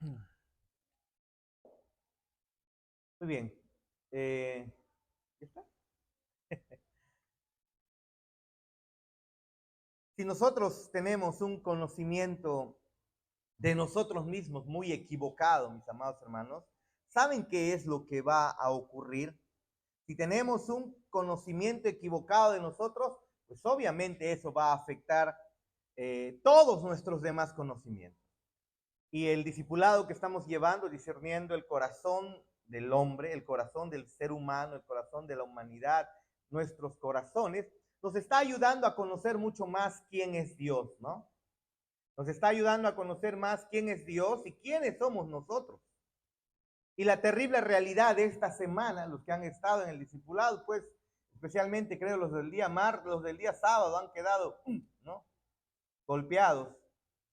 Muy bien. ¿Ya está? Si nosotros tenemos un conocimiento de nosotros mismos muy equivocado, mis amados hermanos, ¿saben qué es lo que va a ocurrir? Si tenemos un conocimiento equivocado de nosotros, pues obviamente eso va a afectar todos nuestros demás conocimientos. Y el discipulado que estamos llevando, discerniendo el corazón del hombre, el corazón del ser humano, el corazón de la humanidad, nuestros corazones, nos está ayudando a conocer mucho más quién es Dios, ¿no? Nos está ayudando a conocer más quién es Dios y quiénes somos nosotros. Y la terrible realidad de esta semana, los que han estado en el discipulado, pues especialmente creo los del día martes, los del día sábado han quedado, ¿no? Golpeados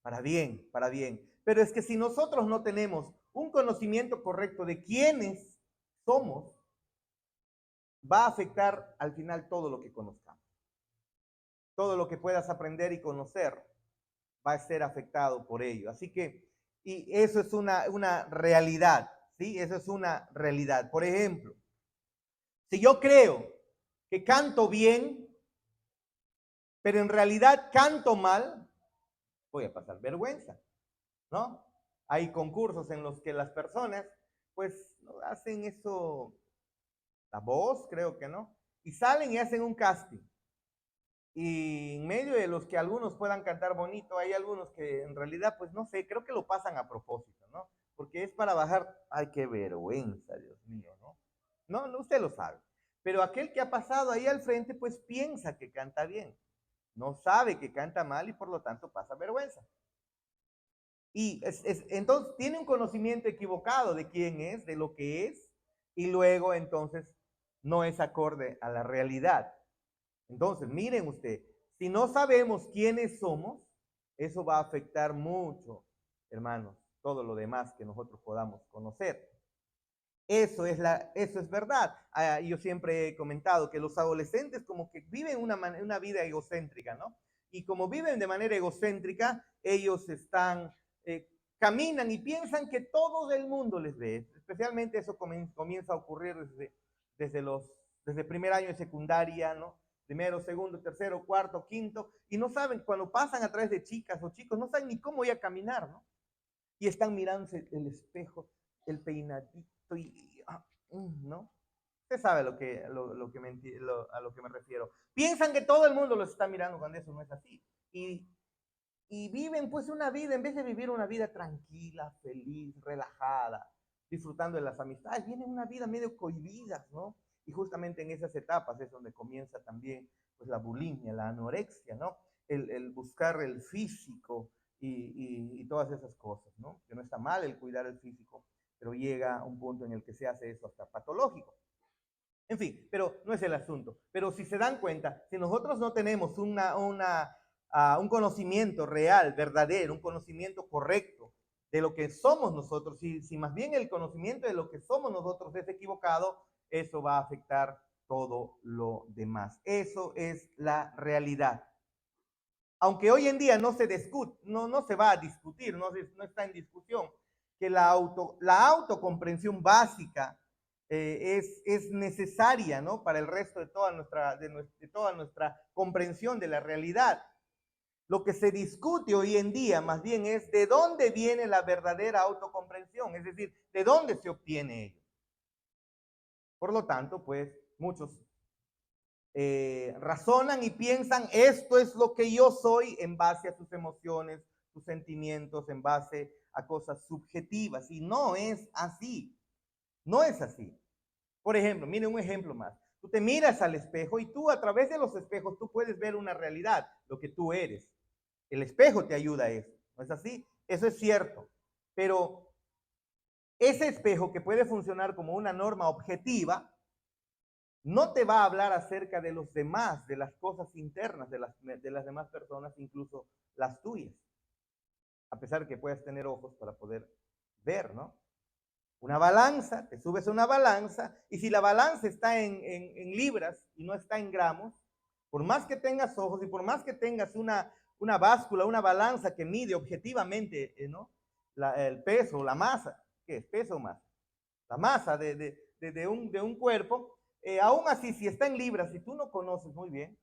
para bien, para bien. Pero es que si nosotros no tenemos un conocimiento correcto de quiénes somos, va a afectar al final todo lo que conozcamos. Todo lo que puedas aprender y conocer va a ser afectado por ello. Así que, y eso es una realidad, ¿sí? Eso es una realidad. Por ejemplo, si yo creo que canto bien, pero en realidad canto mal, voy a pasar vergüenza, ¿no? Hay concursos en los que las personas, pues, hacen eso, la voz, creo que no, y salen y hacen un casting. Y en medio de los que algunos puedan cantar bonito, hay algunos que en realidad, pues no sé, creo que lo pasan a propósito, ¿no? Porque es para bajar, ay, qué vergüenza, Dios mío, ¿no? No, no, usted lo sabe. Pero aquel que ha pasado ahí al frente, pues piensa que canta bien. No sabe que canta mal y por lo tanto pasa vergüenza. Y entonces tiene un conocimiento equivocado de quién es, de lo que es, y luego entonces no es acorde a la realidad. Entonces, miren usted, si no sabemos quiénes somos, eso va a afectar mucho, hermanos, todo lo demás que nosotros podamos conocer. Eso es verdad. Yo siempre he comentado que los adolescentes como que viven una vida egocéntrica, ¿no? Y como viven de manera egocéntrica, ellos caminan y piensan que todo el mundo les ve. Especialmente eso comienza a ocurrir desde, los, desde el primer año de secundaria, ¿no? Primero, segundo, tercero, cuarto, quinto, y no saben, cuando pasan a través de chicas o chicos, no saben ni cómo voy a caminar, ¿no? Y están mirándose el espejo, el peinadito ¿no? Usted sabe a lo que me refiero. Piensan que todo el mundo los está mirando cuando eso no es así. Y, y viven pues una vida, en vez de vivir una vida tranquila, feliz, relajada, disfrutando de las amistades, vienen una vida medio cohibidas, ¿no? Y justamente en esas etapas es donde comienza también pues la bulimia, la anorexia, ¿no? El buscar el físico y todas esas cosas, ¿no? Que no está mal el cuidar el físico, pero llega un punto en el que se hace eso hasta patológico. En fin, pero no es el asunto. Pero si se dan cuenta, si nosotros no tenemos un conocimiento real, verdadero, un conocimiento correcto de lo que somos nosotros, si más bien el conocimiento de lo que somos nosotros es equivocado, eso va a afectar todo lo demás. Eso es la realidad. Aunque hoy en día no se discute, no se va a discutir, no está en discusión, que la autocomprensión básica es necesaria, ¿no? Para el resto de toda nuestra comprensión de la realidad. Lo que se discute hoy en día más bien es de dónde viene la verdadera autocomprensión, es decir, de dónde se obtiene ello. Por lo tanto, pues muchos razonan y piensan, esto es lo que yo soy en base a sus emociones, sus sentimientos, en base a cosas subjetivas. Y no es así. No es así. Por ejemplo, miren un ejemplo más. Tú te miras al espejo y tú a través de los espejos tú puedes ver una realidad, lo que tú eres. El espejo te ayuda a eso. ¿No es así? Eso es cierto. Pero ese espejo que puede funcionar como una norma objetiva, no te va a hablar acerca de los demás, de las cosas internas de las demás personas, incluso las tuyas. A pesar de que puedas tener ojos para poder ver, ¿no? Una balanza, te subes a una balanza, y si la balanza está en libras y no está en gramos, por más que tengas ojos y por más que tengas una báscula, una balanza que mide objetivamente, ¿no? el peso, la masa. ¿Qué es? ¿Peso o masa? La masa de un cuerpo. Aún así, si está en libras, si tú no conoces muy bien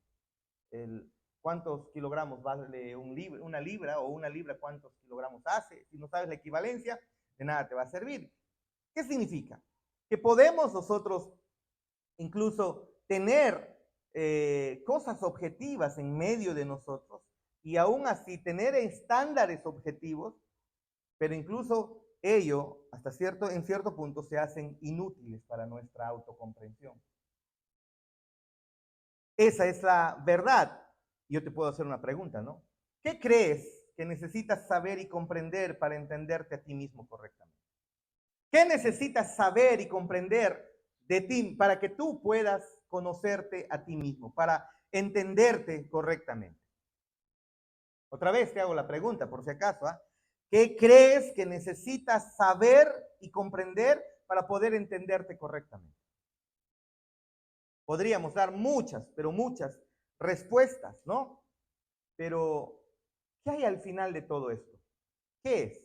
cuántos kilogramos vale una libra, o una libra cuántos kilogramos hace, si no sabes la equivalencia, de nada te va a servir. ¿Qué significa? Que podemos nosotros incluso tener cosas objetivas en medio de nosotros y aún así tener estándares objetivos, pero incluso ello, en cierto punto, se hacen inútiles para nuestra autocomprensión. Esa es la verdad. Yo te puedo hacer una pregunta, ¿no? ¿Qué crees que necesitas saber y comprender para entenderte a ti mismo correctamente? ¿Qué necesitas saber y comprender de ti para que tú puedas conocerte a ti mismo, para entenderte correctamente? Otra vez te hago la pregunta, por si acaso, ¿ah? ¿Qué crees que necesitas saber y comprender para poder entenderte correctamente? Podríamos dar muchas, pero muchas respuestas, ¿no? Pero, ¿qué hay al final de todo esto? ¿Qué es?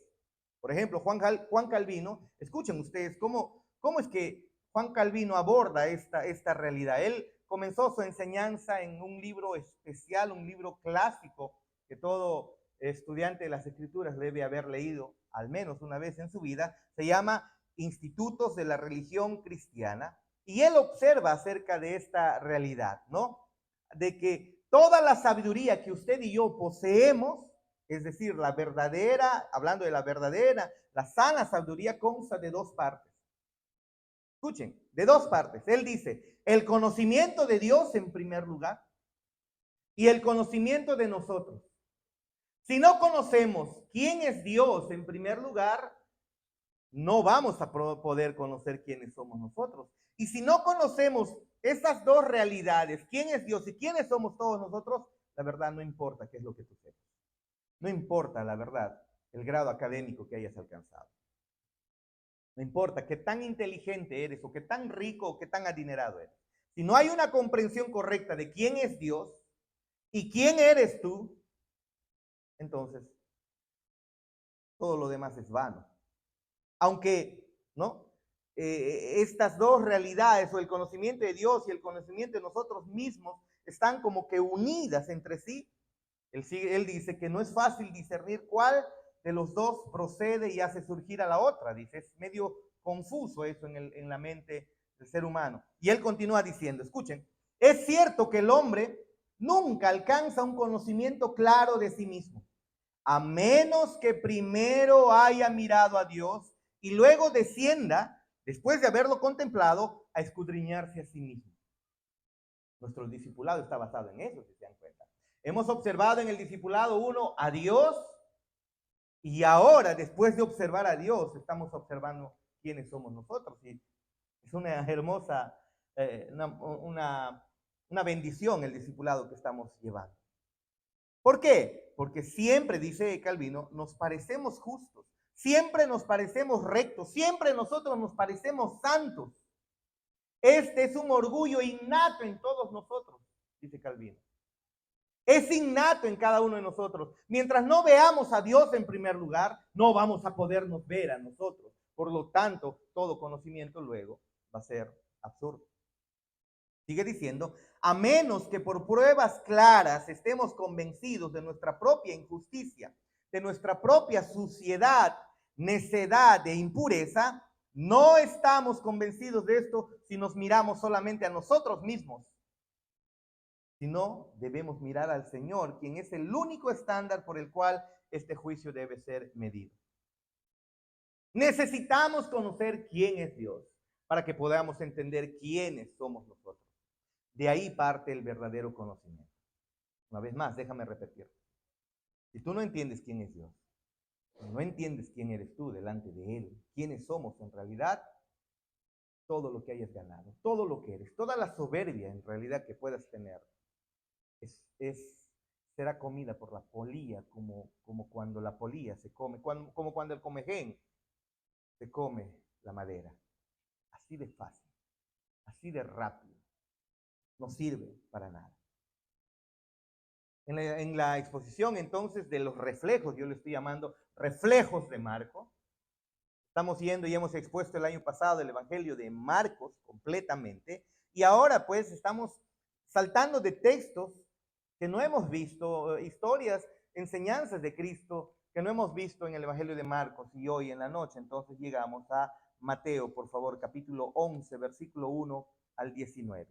Por ejemplo, Juan Calvino, escuchen ustedes cómo es que Juan Calvino aborda esta realidad. Él comenzó su enseñanza en un libro especial, un libro clásico que todo estudiante de las Escrituras debe haber leído al menos una vez en su vida. Se llama Institutos de la Religión Cristiana. Y él observa acerca de esta realidad, ¿no? De que toda la sabiduría que usted y yo poseemos, es decir, la verdadera, hablando de la verdadera, la sana sabiduría consta de dos partes. Escuchen, de dos partes. Él dice, el conocimiento de Dios en primer lugar y el conocimiento de nosotros. Si no conocemos quién es Dios en primer lugar, no vamos a poder conocer quiénes somos nosotros. Y si no conocemos esas dos realidades, quién es Dios y quiénes somos todos nosotros, la verdad no importa qué es lo que tú sepas. No importa, la verdad, el grado académico que hayas alcanzado. No importa qué tan inteligente eres o qué tan rico o qué tan adinerado eres. Si no hay una comprensión correcta de quién es Dios y quién eres tú, entonces todo lo demás es vano. Aunque, ¿no? Estas dos realidades, o el conocimiento de Dios y el conocimiento de nosotros mismos, están como que unidas entre sí. Él dice que no es fácil discernir cuál de los dos procede y hace surgir a la otra. Dice, es medio confuso eso en la mente del ser humano. Y él continúa diciendo, escuchen, es cierto que el hombre nunca alcanza un conocimiento claro de sí mismo, a menos que primero haya mirado a Dios y luego descienda, después de haberlo contemplado, a escudriñarse a sí mismo. Nuestro discipulado está basado en eso, si se dan cuenta. Hemos observado en el discipulado 1 a Dios, y ahora, después de observar a Dios, estamos observando quiénes somos nosotros. Y es una hermosa, una bendición el discipulado que estamos llevando. ¿Por qué? Porque siempre, dice Calvino, nos parecemos justos, siempre nos parecemos rectos, siempre nosotros nos parecemos santos. Este es un orgullo innato en todos nosotros, dice Calvino. Es innato en cada uno de nosotros. Mientras no veamos a Dios en primer lugar, no vamos a podernos ver a nosotros. Por lo tanto, todo conocimiento luego va a ser absurdo. Sigue diciendo, a menos que por pruebas claras estemos convencidos de nuestra propia injusticia, de nuestra propia suciedad, necedad e impureza, no estamos convencidos de esto si nos miramos solamente a nosotros mismos, sino debemos mirar al Señor, quien es el único estándar por el cual este juicio debe ser medido. Necesitamos conocer quién es Dios para que podamos entender quiénes somos nosotros. De ahí parte el verdadero conocimiento. Una vez más, déjame repetir. Si tú no entiendes quién es Dios, no entiendes quién eres tú delante de Él, quiénes somos en realidad, todo lo que hayas ganado, todo lo que eres, toda la soberbia en realidad que puedas tener, será comida por la polilla, como cuando la polilla se come, como cuando el comején se come la madera. Así de fácil, así de rápido. No sirve para nada. En la exposición entonces de los reflejos, yo le estoy llamando reflejos de Marcos. Estamos yendo y hemos expuesto el año pasado el Evangelio de Marcos completamente. Y ahora pues estamos saltando de textos que no hemos visto, historias, enseñanzas de Cristo que no hemos visto en el Evangelio de Marcos y hoy en la noche. Entonces llegamos a Mateo, por favor, capítulo 11, versículo 1 al 19.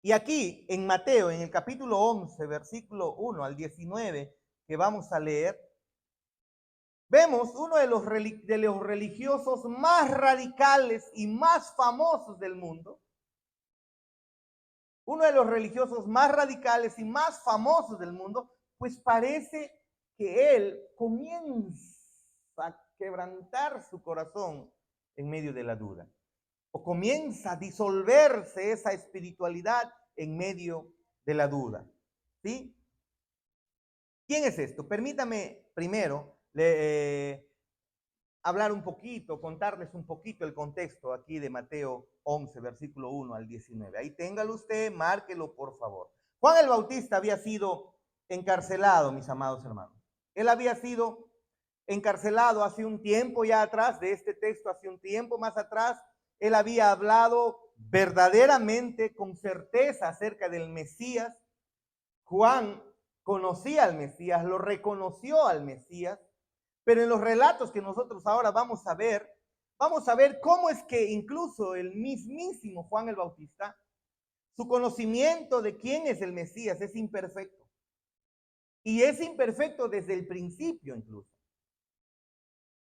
Y aquí en Mateo, en el capítulo 11, versículo 1 al 19, que vamos a leer, vemos uno de los religiosos más radicales y más famosos del mundo. Uno de los religiosos más radicales y más famosos del mundo, pues parece que él comienza a quebrantar su corazón en medio de la duda. O comienza a disolverse esa espiritualidad en medio de la duda. ¿Sí? ¿Quién es esto? Permítame primero hablar un poquito, contarles un poquito el contexto aquí de Mateo 11, versículo 1 al 19. Ahí téngalo usted, márquelo por favor. Juan el Bautista había sido encarcelado, mis amados hermanos. Él había sido encarcelado hace un tiempo ya atrás, de este texto hace un tiempo más atrás. Él había hablado verdaderamente con certeza acerca del Mesías. Juan conocía al Mesías, lo reconoció al Mesías, pero en los relatos que nosotros ahora vamos a ver cómo es que incluso el mismísimo Juan el Bautista, su conocimiento de quién es el Mesías es imperfecto. Y es imperfecto desde el principio incluso.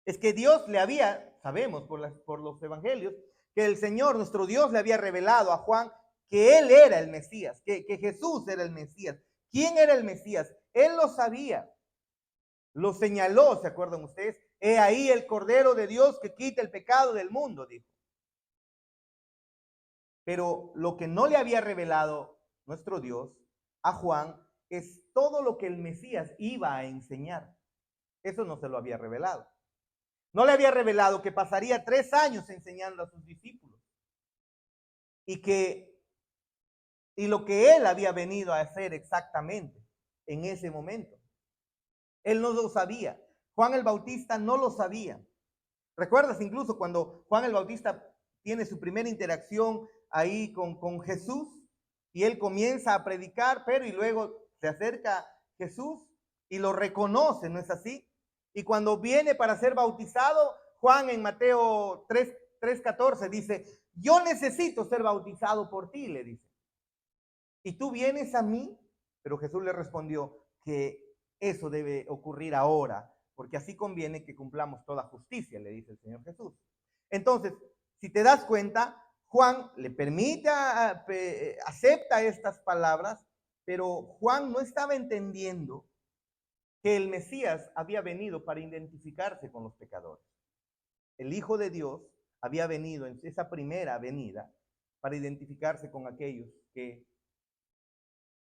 Es que Dios le había, sabemos por los evangelios, que el Señor, nuestro Dios, le había revelado a Juan que Él era el Mesías, que Jesús era el Mesías. ¿Quién era el Mesías? Él lo sabía. Lo señaló, ¿se acuerdan ustedes? He ahí el Cordero de Dios que quita el pecado del mundo, dijo. Pero lo que no le había revelado nuestro Dios a Juan es todo lo que el Mesías iba a enseñar. Eso no se lo había revelado. No le había revelado que pasaría 3 años enseñando a sus discípulos y lo que él había venido a hacer exactamente en ese momento. Él no lo sabía. Juan el Bautista no lo sabía. ¿Recuerdas incluso cuando Juan el Bautista tiene su primera interacción ahí con Jesús y él comienza a predicar, pero y luego se acerca Jesús y lo reconoce, ¿no es así? Y cuando viene para ser bautizado, Juan en Mateo 3:14 dice, yo necesito ser bautizado por ti, le dice. ¿Y tú vienes a mí? Pero Jesús le respondió que eso debe ocurrir ahora, porque así conviene que cumplamos toda justicia, le dice el Señor Jesús. Entonces, si te das cuenta, Juan le permite, acepta estas palabras, pero Juan no estaba entendiendo que el Mesías había venido para identificarse con los pecadores. El Hijo de Dios había venido en esa primera venida para identificarse con aquellos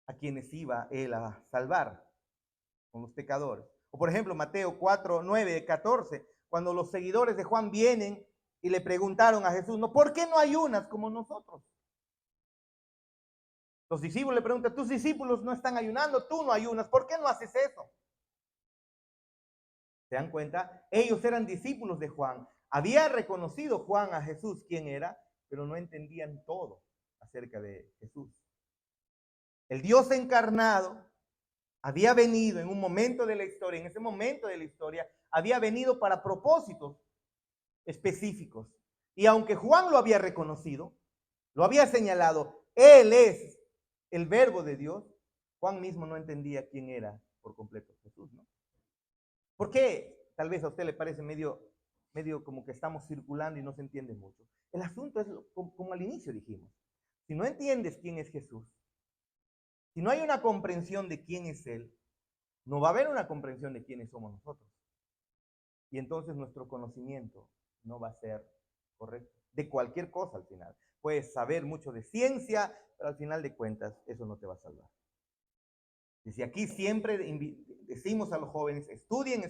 a quienes iba él a salvar, con los pecadores. O por ejemplo, Mateo 4, 9, 14, cuando los seguidores de Juan vienen y le preguntaron a Jesús, ¿no? ¿Por qué no ayunas como nosotros? Los discípulos le preguntan, tus discípulos no están ayunando, tú no ayunas, ¿por qué no haces eso? ¿Se dan cuenta? Ellos eran discípulos de Juan. Había reconocido Juan a Jesús quién era, pero no entendían todo acerca de Jesús. El Dios encarnado había venido en un momento de la historia, en ese momento de la historia, había venido para propósitos específicos. Y aunque Juan lo había reconocido, lo había señalado, él es el verbo de Dios, Juan mismo no entendía quién era por completo Jesús, ¿no? ¿Por qué? Tal vez a usted le parece medio como que estamos circulando y no se entiende mucho. El asunto es como al inicio dijimos, si no entiendes quién es Jesús, si no hay una comprensión de quién es Él, no va a haber una comprensión de quiénes somos nosotros. Y entonces nuestro conocimiento no va a ser correcto. De cualquier cosa al final. Puedes saber mucho de ciencia, pero al final de cuentas eso no te va a salvar. Y si aquí siempre decimos a los jóvenes, estudien,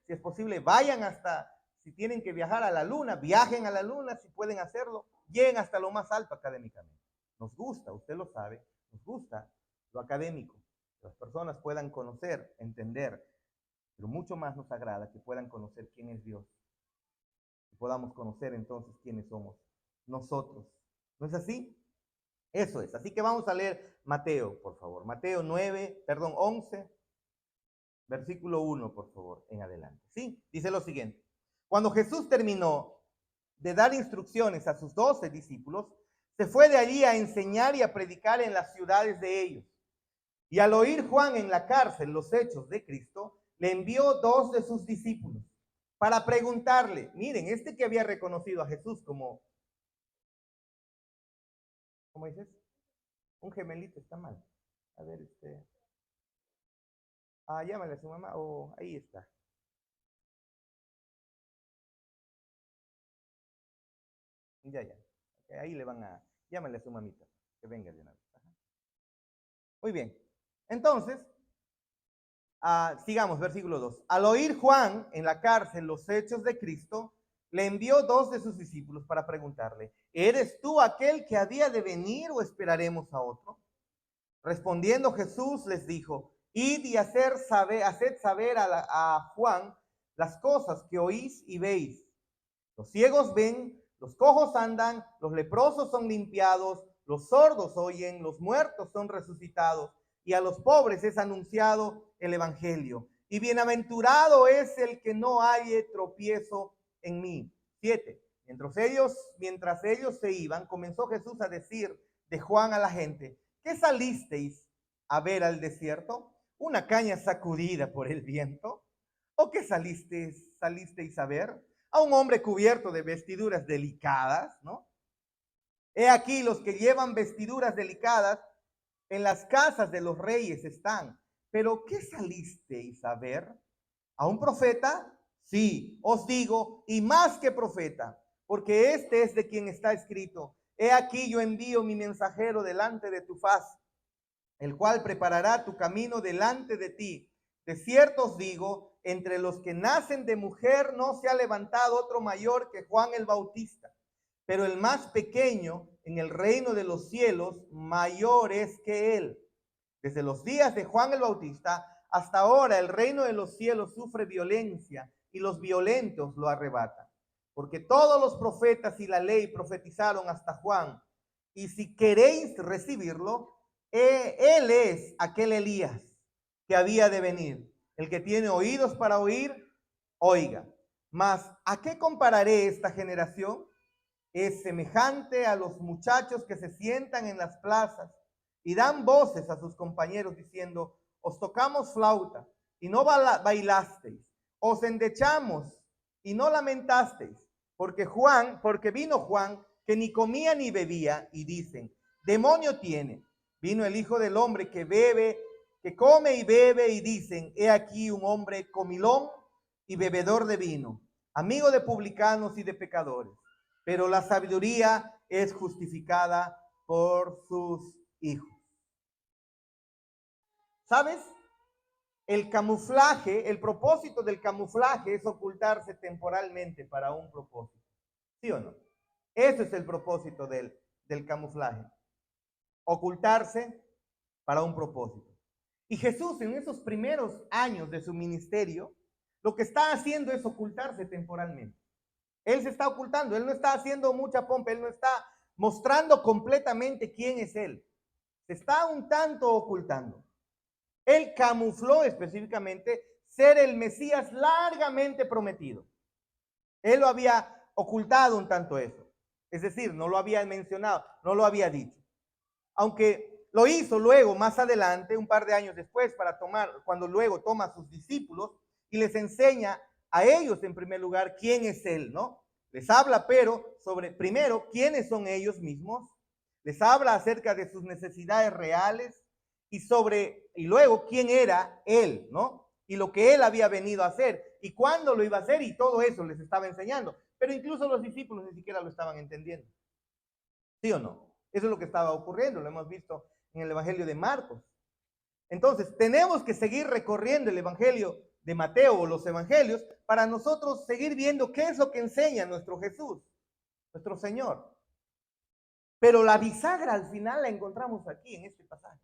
si es posible, vayan hasta, si tienen que viajar a la luna, viajen a la luna, si pueden hacerlo, lleguen hasta lo más alto académicamente. Nos gusta, usted lo sabe, nos gusta lo académico, que las personas puedan conocer, entender, Pero mucho más nos agrada que puedan conocer quién es Dios, que podamos conocer entonces quiénes somos nosotros. ¿No es así? Eso es. Así que vamos a leer Mateo, por favor. Mateo 11, versículo 1, por favor, en adelante. ¿Sí? Dice lo siguiente. Cuando Jesús terminó de dar instrucciones a sus 12 discípulos, se fue de allí a enseñar y a predicar en las ciudades de ellos. Y al oír Juan en la cárcel los hechos de Cristo, le envió 2 de sus discípulos para preguntarle, miren, este que había reconocido a Jesús como, ¿cómo dices? Un gemelito, está mal. A ver, llámale a su mamá, ahí está. Ya. Okay, ahí le van llámale a su mamita, que venga de una vez. Ajá. Muy bien. Entonces, sigamos, versículo 2. Al oír Juan en la cárcel los hechos de Cristo, le envió 2 de sus discípulos para preguntarle, ¿eres tú aquel que había de venir o esperaremos a otro? Respondiendo Jesús les dijo, id y haced saber a Juan las cosas que oís y veis. Los ciegos ven, los cojos andan, los leprosos son limpiados, los sordos oyen, los muertos son resucitados, y a los pobres es anunciado el evangelio. Y bienaventurado es el que no halle tropiezo en mí. 7. Mientras ellos se iban, comenzó Jesús a decir de Juan a la gente, ¿qué salisteis a ver al desierto? ¿Una caña sacudida por el viento? ¿O qué salisteis a ver? A un hombre cubierto de vestiduras delicadas, ¿no? He aquí los que llevan vestiduras delicadas en las casas de los reyes están. Pero ¿qué salisteis a ver? ¿A un profeta? Sí, os digo, y más que profeta, porque este es de quien está escrito. He aquí yo envío mi mensajero delante de tu faz, el cual preparará tu camino delante de ti. De cierto os digo, entre los que nacen de mujer no se ha levantado otro mayor que Juan el Bautista, pero el más pequeño en el reino de los cielos mayor es que él. Desde los días de Juan el Bautista hasta ahora el reino de los cielos sufre violencia y los violentos lo arrebatan. Porque todos los profetas y la ley profetizaron hasta Juan. Y si queréis recibirlo, él es aquel Elías que había de venir. El que tiene oídos para oír, oiga. Mas, ¿a qué compararé esta generación? Es semejante a los muchachos que se sientan en las plazas y dan voces a sus compañeros diciendo, os tocamos flauta y no bailasteis, os endechamos y no lamentasteis, porque vino Juan que ni comía ni bebía y dicen, demonio tiene. Vino el Hijo del Hombre que come y bebe y dicen, he aquí un hombre comilón y bebedor de vino, amigo de publicanos y de pecadores. Pero la sabiduría es justificada por sus hijos. ¿Sabes? El camuflaje, el propósito del camuflaje es ocultarse temporalmente para un propósito. ¿Sí o no? Ese es el propósito del camuflaje. Ocultarse para un propósito. Y Jesús en esos primeros años de su ministerio, lo que está haciendo es ocultarse temporalmente. Él se está ocultando, él no está haciendo mucha pompa, él no está mostrando completamente quién es él. Se está un tanto ocultando. Él camufló específicamente ser el Mesías largamente prometido. Él lo había ocultado un tanto eso. Es decir, no lo había mencionado, no lo había dicho. Aunque lo hizo luego, más adelante, un par de años después, cuando luego toma a sus discípulos y les enseña a ellos en primer lugar quién es él, ¿no? Les habla, pero sobre primero quiénes son ellos mismos, les habla acerca de sus necesidades reales y luego quién era él, ¿no? Y lo que él había venido a hacer y cuándo lo iba a hacer y todo eso les estaba enseñando. Pero incluso los discípulos ni siquiera lo estaban entendiendo. ¿Sí o no? Eso es lo que estaba ocurriendo, lo hemos visto en el Evangelio de Marcos. Entonces, tenemos que seguir recorriendo el Evangelio de Mateo o los Evangelios para nosotros seguir viendo qué es lo que enseña nuestro Jesús, nuestro Señor. Pero la bisagra al final la encontramos aquí en este pasaje,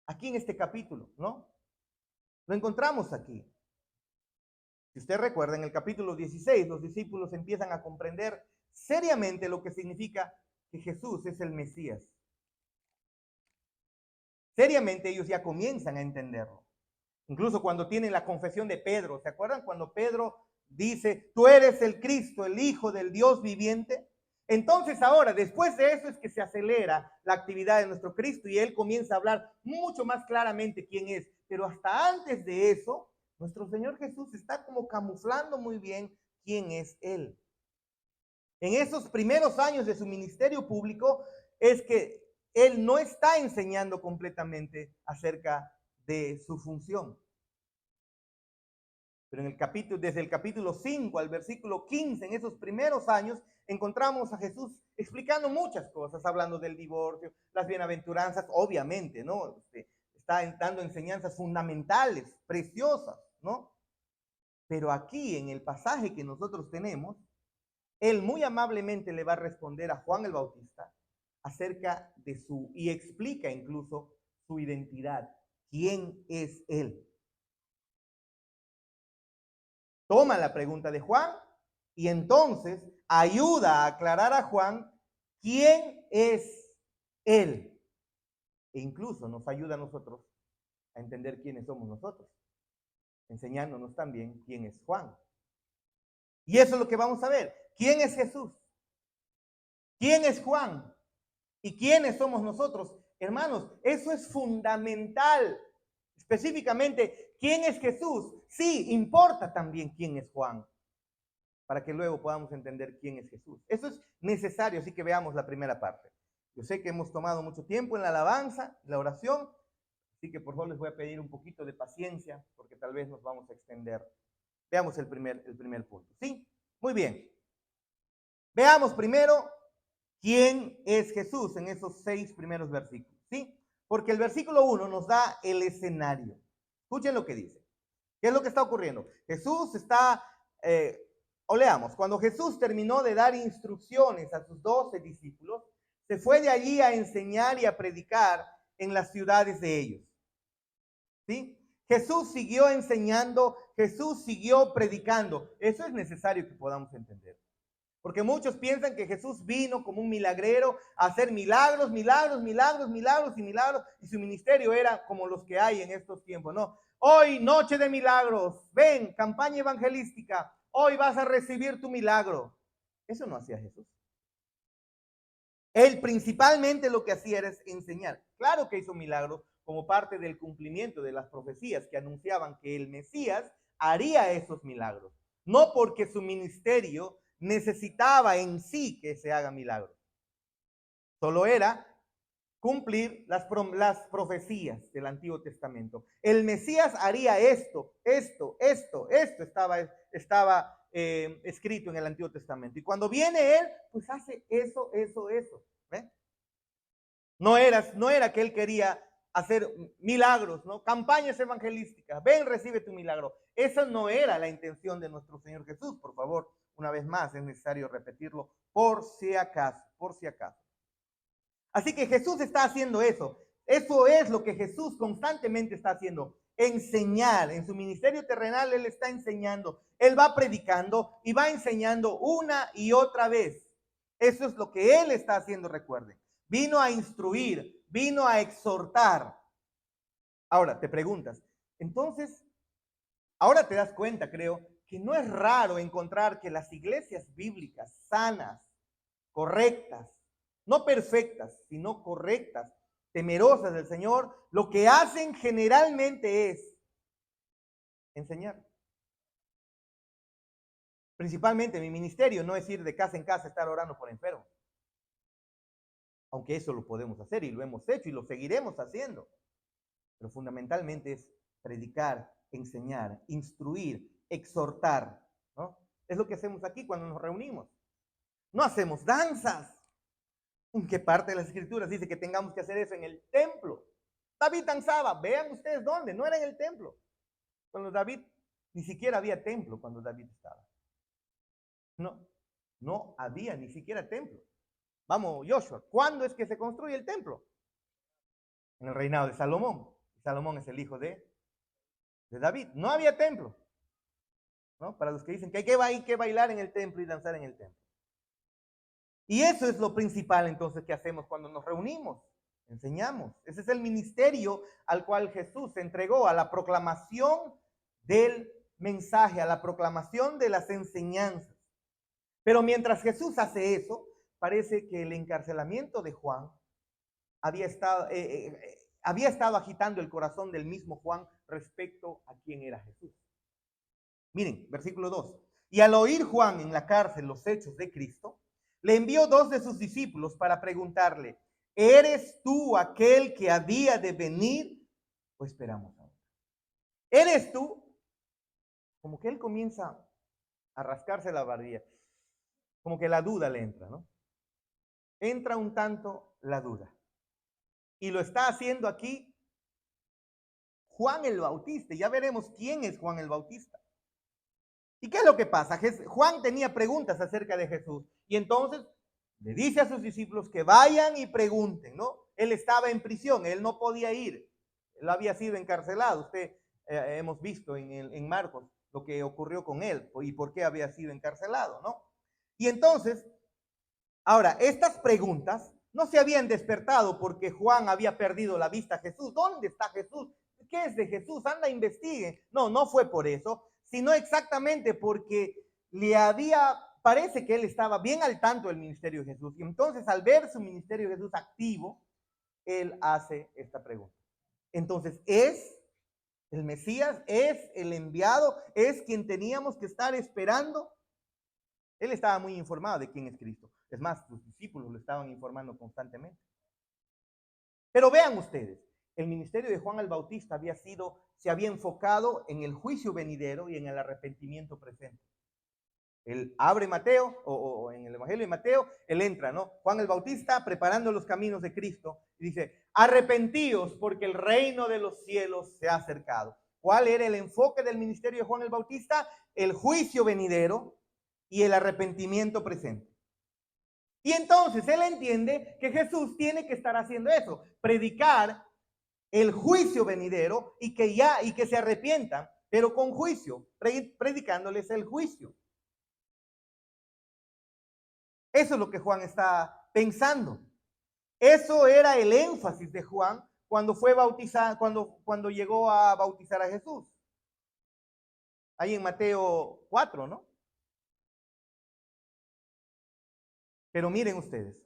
aquí en este capítulo, ¿no? Lo encontramos aquí. Si usted recuerda, en el capítulo 16, los discípulos empiezan a comprender seriamente lo que significa que Jesús es el Mesías. Seriamente ellos ya comienzan a entenderlo. Incluso cuando tienen la confesión de Pedro, ¿se acuerdan? Cuando Pedro dice, tú eres el Cristo, el Hijo del Dios viviente. Entonces ahora, después de eso es que se acelera la actividad de nuestro Cristo y Él comienza a hablar mucho más claramente quién es. Pero hasta antes de eso, nuestro Señor Jesús está como camuflando muy bien quién es Él. En esos primeros años de su ministerio público es que Él no está enseñando completamente acerca de su función. Pero en el capítulo, desde el capítulo 5 al versículo 15, en esos primeros años, encontramos a Jesús explicando muchas cosas, hablando del divorcio, las bienaventuranzas, obviamente, ¿no? Está dando enseñanzas fundamentales, preciosas, ¿no? Pero aquí, en el pasaje que nosotros tenemos, Él muy amablemente le va a responder a Juan el Bautista acerca de y explica incluso su identidad. ¿Quién es Él? Toma la pregunta de Juan y entonces ayuda a aclarar a Juan quién es Él. E incluso nos ayuda a nosotros a entender quiénes somos nosotros, enseñándonos también quién es Juan. Y eso es lo que vamos a ver. ¿Quién es Jesús? ¿Quién es Juan? ¿Y quiénes somos nosotros? Hermanos, eso es fundamental. Específicamente, ¿quién es Jesús? Sí, importa también quién es Juan, para que luego podamos entender quién es Jesús. Eso es necesario, así que veamos la primera parte. Yo sé que hemos tomado mucho tiempo en la alabanza, la oración, así que por favor les voy a pedir un poquito de paciencia, porque tal vez nos vamos a extender. Veamos el primer punto. ¿Sí? Muy bien. Veamos primero quién es Jesús en esos 6 primeros versículos. ¿Sí? Porque el versículo 1 nos da el escenario. Escuchen lo que dice. ¿Qué es lo que está ocurriendo? Jesús está, o leamos, cuando Jesús terminó de dar instrucciones a sus 12 discípulos, se fue de allí a enseñar y a predicar en las ciudades de ellos. ¿Sí? Jesús siguió enseñando, Jesús siguió predicando. Eso es necesario que podamos entender. Porque muchos piensan que Jesús vino como un milagrero a hacer milagros, milagros, milagros, milagros y milagros, y su ministerio era como los que hay en estos tiempos, ¿no? Hoy, noche de milagros, ven, campaña evangelística, hoy vas a recibir tu milagro. Eso no hacía Jesús. Él principalmente lo que hacía era enseñar. Claro que hizo milagros como parte del cumplimiento de las profecías que anunciaban que el Mesías haría esos milagros. No porque su ministerio necesitaba en sí que se haga milagros. Solo era cumplir las profecías del Antiguo Testamento. El Mesías haría esto estaba escrito en el Antiguo Testamento. Y cuando viene Él, pues hace eso. ¿Ve? No era que Él quería hacer milagros, ¿no? Campañas evangelísticas, ven, recibe tu milagro. Esa no era la intención de nuestro Señor Jesús, por favor. Una vez más, es necesario repetirlo por si acaso, por si acaso. Así que Jesús está haciendo eso. Eso es lo que Jesús constantemente está haciendo. Enseñar. En su ministerio terrenal Él está enseñando. Él va predicando y va enseñando una y otra vez. Eso es lo que Él está haciendo, recuerden. Vino a instruir, vino a exhortar. Ahora, te preguntas, entonces, ahora te das cuenta, creo, que no es raro encontrar que las iglesias bíblicas sanas, correctas, no perfectas, sino correctas, temerosas del Señor, lo que hacen generalmente es enseñar. Principalmente mi ministerio no es ir de casa en casa a estar orando por enfermos. Aunque eso lo podemos hacer y lo hemos hecho y lo seguiremos haciendo. Pero fundamentalmente es predicar, enseñar, instruir, exhortar, ¿no? Es lo que hacemos aquí cuando nos reunimos. No hacemos danzas. ¿En qué parte de las escrituras dice que tengamos que hacer eso en el templo? David danzaba, vean ustedes dónde, no era en el templo. Cuando David, ni siquiera había templo cuando David estaba. No había ni siquiera templo. Vamos, Joshua, ¿cuándo es que se construye el templo? En el reinado de Salomón. Salomón es el hijo de de David. No había templo, ¿no? Para los que dicen que hay que bailar en el templo y danzar en el templo. Y eso es lo principal entonces que hacemos cuando nos reunimos. Enseñamos. Ese es el ministerio al cual Jesús se entregó, a la proclamación del mensaje, a la proclamación de las enseñanzas. Pero mientras Jesús hace eso, parece que el encarcelamiento de Juan había estado agitando el corazón del mismo Juan respecto a quién era Jesús. Miren, versículo 2. Y al oír Juan en la cárcel los hechos de Cristo, le envió 2 de sus discípulos para preguntarle, ¿eres tú aquel que había de venir o esperamos ahora? ¿Eres tú? Como que él comienza a rascarse la barbilla, como que la duda le entra, ¿no? Entra un tanto la duda. Y lo está haciendo aquí Juan el Bautista. Ya veremos quién es Juan el Bautista. ¿Y qué es lo que pasa? Juan tenía preguntas acerca de Jesús y entonces le dice a sus discípulos que vayan y pregunten, ¿no? Él estaba en prisión, él no podía ir, él había sido encarcelado. Hemos visto en Marcos lo que ocurrió con él y por qué había sido encarcelado, ¿no? Y entonces, ahora, estas preguntas no se habían despertado porque Juan había perdido la vista a Jesús. ¿Dónde está Jesús? ¿Qué es de Jesús? Anda, investigue. No, no fue por eso, sino exactamente porque parece que él estaba bien al tanto del ministerio de Jesús. Y entonces, al ver su ministerio de Jesús activo, él hace esta pregunta. Entonces, ¿es el Mesías? ¿Es el enviado? ¿Es quien teníamos que estar esperando? Él estaba muy informado de quién es Cristo. Es más, sus discípulos lo estaban informando constantemente. Pero vean ustedes, el ministerio de Juan el Bautista se había enfocado en el juicio venidero y en el arrepentimiento presente. Él abre Mateo, o en el Evangelio de Mateo, él entra, ¿no? Juan el Bautista preparando los caminos de Cristo y dice, arrepentíos porque el reino de los cielos se ha acercado. ¿Cuál era el enfoque del ministerio de Juan el Bautista? El juicio venidero y el arrepentimiento presente. Y entonces él entiende que Jesús tiene que estar haciendo eso, predicar el juicio venidero y que se arrepientan, pero con juicio, predicándoles el juicio. Eso es lo que Juan está pensando. Eso era el énfasis de Juan cuando fue bautizado, cuando llegó a bautizar a Jesús. Ahí en Mateo 4, ¿no? Pero miren ustedes,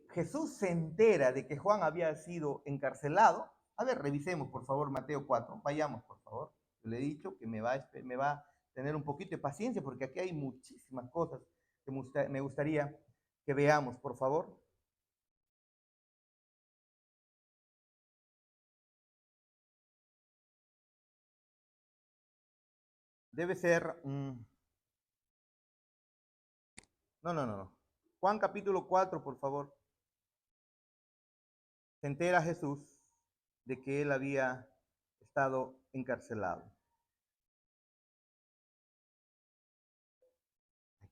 Jesús se entera de que Juan había sido encarcelado. A ver, revisemos por favor Mateo 4, vayamos por favor. Le he dicho que me va a tener un poquito de paciencia porque aquí hay muchísimas cosas que me gustaría que veamos, por favor. Debe ser... No. Juan capítulo 4, por favor. Se entera Jesús de que él había estado encarcelado.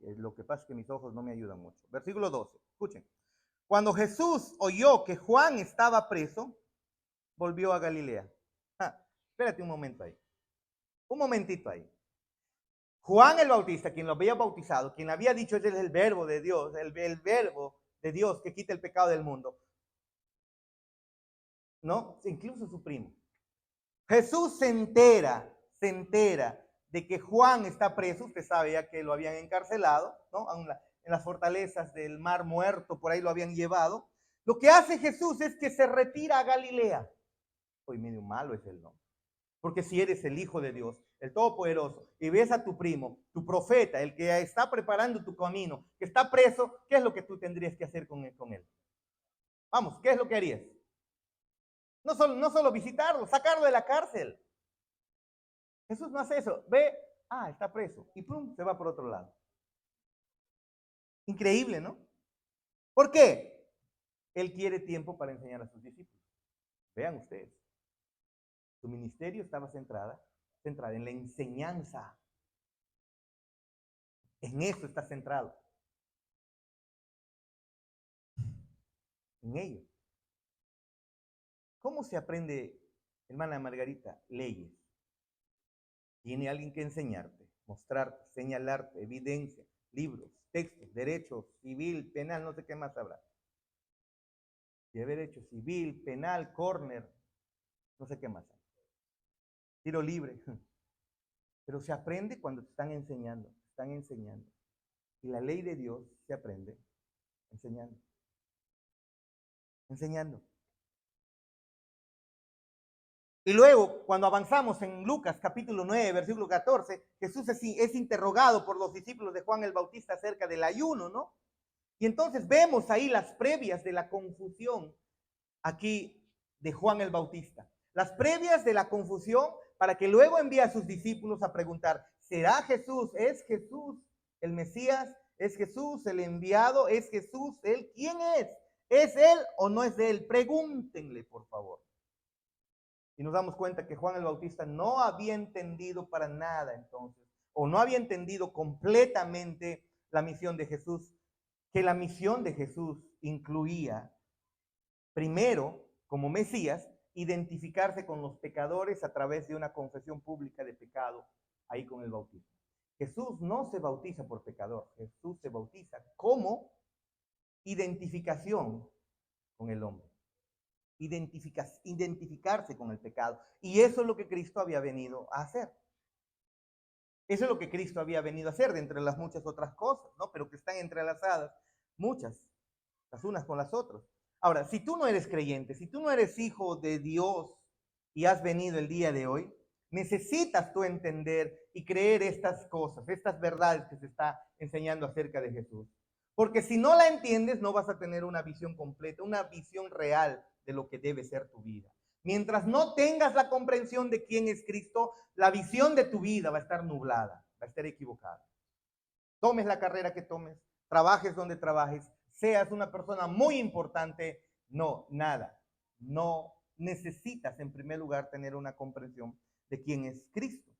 Lo que pasa es que mis ojos no me ayudan mucho. Versículo 12, escuchen. Cuando Jesús oyó que Juan estaba preso, volvió a Galilea. Espérate un momento ahí. Un momentito ahí. Juan el Bautista, quien lo había bautizado, quien había dicho, ese es el verbo de Dios, el verbo de Dios que quita el pecado del mundo. ¿No? Incluso su primo. Jesús se entera de que Juan está preso. Usted sabe ya que lo habían encarcelado, ¿no? En las fortalezas del Mar Muerto, por ahí lo habían llevado. Lo que hace Jesús es que se retira a Galilea. Hoy medio malo es él, ¿no? Porque si eres el Hijo de Dios, el Todopoderoso, y ves a tu primo, tu profeta, el que está preparando tu camino, que está preso, ¿qué es lo que tú tendrías que hacer con él? Vamos, ¿qué es lo que harías? No solo visitarlo, sacarlo de la cárcel. Jesús no hace eso. Ve, está preso. Y pum, se va por otro lado. Increíble, ¿no? ¿Por qué? Él quiere tiempo para enseñar a sus discípulos. Vean ustedes. Su ministerio estaba centrada en la enseñanza. En eso está centrado. En ello. ¿Cómo se aprende Hermana Margarita, leyes. Tiene alguien que enseñarte, mostrarte, señalarte, evidencia, libros, textos, derecho civil, penal, no sé qué más habrá. Debe derecho civil, penal, córner, no sé qué más hay. Tiro libre. Pero se aprende cuando te están enseñando, Y la ley de Dios se aprende enseñando. Enseñando. Y luego, cuando avanzamos en Lucas capítulo 9, versículo 14, Jesús es interrogado por los discípulos de Juan el Bautista acerca del ayuno, ¿no? Y entonces vemos ahí las previas de la confusión aquí de Juan el Bautista. Las previas de la confusión para que luego envíe a sus discípulos a preguntar, ¿será Jesús? ¿Es Jesús el Mesías? ¿Es Jesús el enviado? ¿Es Jesús él? ¿Quién es? ¿Es él o no es él? Pregúntenle, por favor. Y nos damos cuenta que Juan el Bautista no había entendido para nada entonces, o no había entendido completamente la misión de Jesús, que la misión de Jesús incluía, primero, como Mesías, identificarse con los pecadores a través de una confesión pública de pecado, ahí con el bautismo. Jesús no se bautiza por pecador, Jesús se bautiza como identificación con el hombre. Identificarse con el pecado. Y eso es lo que Cristo había venido a hacer. Eso es lo que Cristo había venido a hacer, de entre las muchas otras cosas, ¿no? Pero que están entrelazadas, muchas, las unas con las otras. Ahora, si tú no eres creyente, si tú no eres hijo de Dios y has venido el día de hoy, necesitas tú entender y creer estas cosas, estas verdades que se está enseñando acerca de Jesús. Porque si no la entiendes, no vas a tener una visión completa, una visión real de lo que debe ser tu vida. Mientras no tengas la comprensión de quién es Cristo, la visión de tu vida va a estar nublada, va a estar equivocada. Tomes la carrera que tomes, trabajes donde trabajes, seas una persona muy importante, no, nada. No necesitas en primer lugar tener una comprensión de quién es Cristo.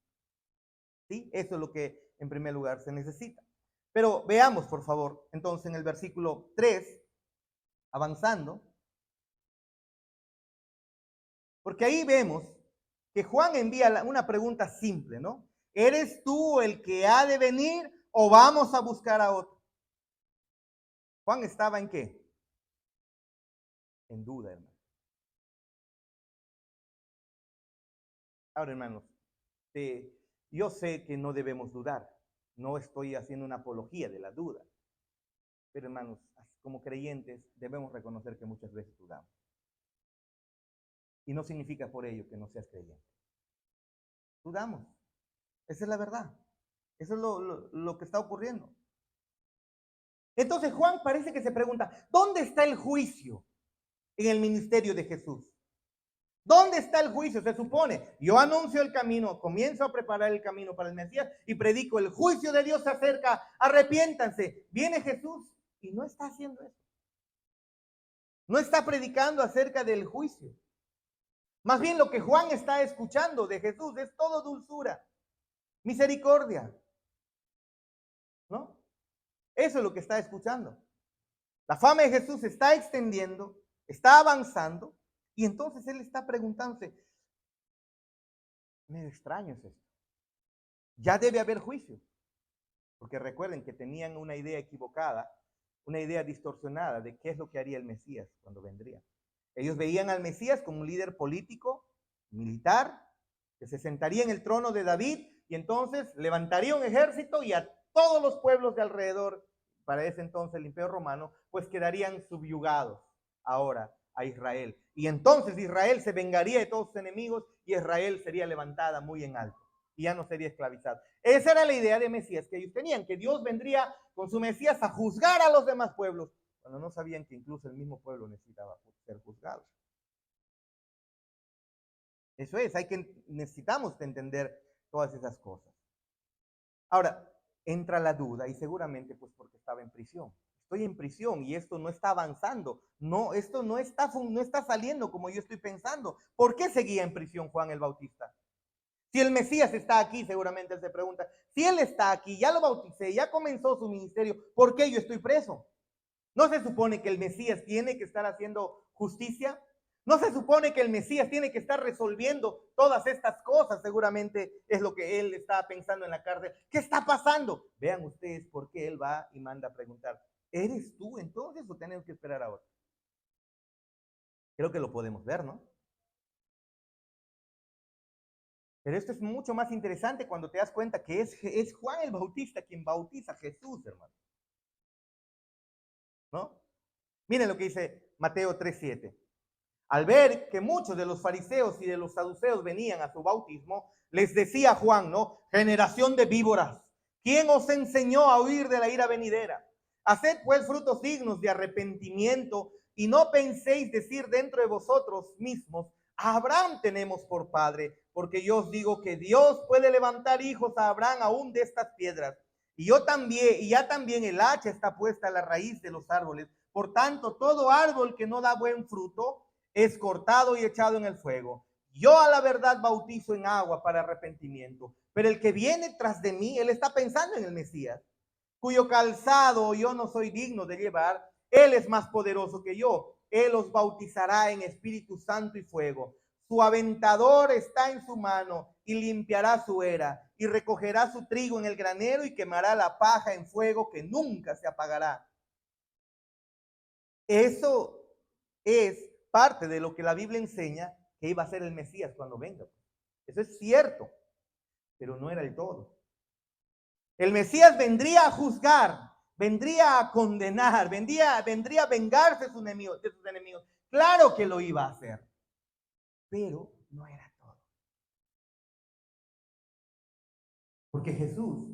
¿Sí? Eso es lo que en primer lugar se necesita. Pero veamos, por favor, entonces en el versículo 3, avanzando, porque ahí vemos que Juan envía una pregunta simple, ¿no? ¿Eres tú el que ha de venir o vamos a buscar a otro? Juan estaba ¿en qué? En duda, hermano. Ahora, hermanos, yo sé que no debemos dudar. No estoy haciendo una apología de la duda. Pero, hermanos, como creyentes debemos reconocer que muchas veces dudamos. Y no significa por ello que no seas creyente. Dudamos. Esa es la verdad. Eso es lo que está ocurriendo. Entonces Juan parece que se pregunta, ¿dónde está el juicio en el ministerio de Jesús? ¿Dónde está el juicio? Se supone, yo anuncio el camino, comienzo a preparar el camino para el Mesías y predico, el juicio de Dios se acerca, arrepiéntanse. Viene Jesús y no está haciendo eso. No está predicando acerca del juicio. Más bien lo que Juan está escuchando de Jesús es todo dulzura, misericordia. ¿No? Eso es lo que está escuchando. La fama de Jesús se está extendiendo, está avanzando, y entonces él está preguntándose, medio extraño es esto. Ya debe haber juicio. Porque recuerden que tenían una idea equivocada, una idea distorsionada de qué es lo que haría el Mesías cuando vendría. Ellos veían al Mesías como un líder político, militar, que se sentaría en el trono de David y entonces levantaría un ejército y a todos los pueblos de alrededor, para ese entonces el Imperio Romano, pues quedarían subyugados ahora a Israel. Y entonces Israel se vengaría de todos sus enemigos y Israel sería levantada muy en alto y ya no sería esclavizado. Esa era la idea de Mesías que ellos tenían, que Dios vendría con su Mesías a juzgar a los demás pueblos, cuando no sabían que incluso el mismo pueblo necesitaba ser juzgado. Eso es, necesitamos entender todas esas cosas. Ahora, entra la duda y seguramente pues porque estaba en prisión. Estoy en prisión y esto no está avanzando. No, esto no está saliendo como yo estoy pensando. ¿Por qué seguía en prisión Juan el Bautista? Si el Mesías está aquí, seguramente él se pregunta, si él está aquí, ya lo bauticé, ya comenzó su ministerio, ¿por qué yo estoy preso? ¿No se supone que el Mesías tiene que estar haciendo justicia? No se supone que el Mesías tiene que estar resolviendo todas estas cosas. Seguramente es lo que él estaba pensando en la cárcel. ¿Qué está pasando? Vean ustedes por qué él va y manda a preguntar. ¿Eres tú entonces o tenemos que esperar a otro? Creo que lo podemos ver, ¿no? Pero esto es mucho más interesante cuando te das cuenta que es Juan el Bautista quien bautiza a Jesús, hermano. ¿No? Miren lo que dice Mateo 3:7. Al ver que muchos de los fariseos y de los saduceos venían a su bautismo, les decía Juan, ¿no? Generación de víboras, ¿quién os enseñó a huir de la ira venidera? Haced pues frutos dignos de arrepentimiento y no penséis decir dentro de vosotros mismos, a Abraham tenemos por padre, porque yo os digo que Dios puede levantar hijos a Abraham aún de estas piedras. Y yo también, y ya también el hacha está puesta a la raíz de los árboles. Por tanto, todo árbol que no da buen fruto es cortado y echado en el fuego. Yo a la verdad bautizo en agua para arrepentimiento, pero el que viene tras de mí, él está pensando en el Mesías, cuyo calzado yo no soy digno de llevar, él es más poderoso que yo, él os bautizará en Espíritu Santo y fuego. Su aventador está en su mano y limpiará su era y recogerá su trigo en el granero y quemará la paja en fuego que nunca se apagará. Eso es parte de lo que la Biblia enseña que iba a ser el Mesías cuando venga. Eso es cierto, pero no era el todo. El Mesías vendría a juzgar, vendría a condenar, vendría a vengarse de sus enemigos. Claro que lo iba a hacer, pero no era todo. Porque Jesús,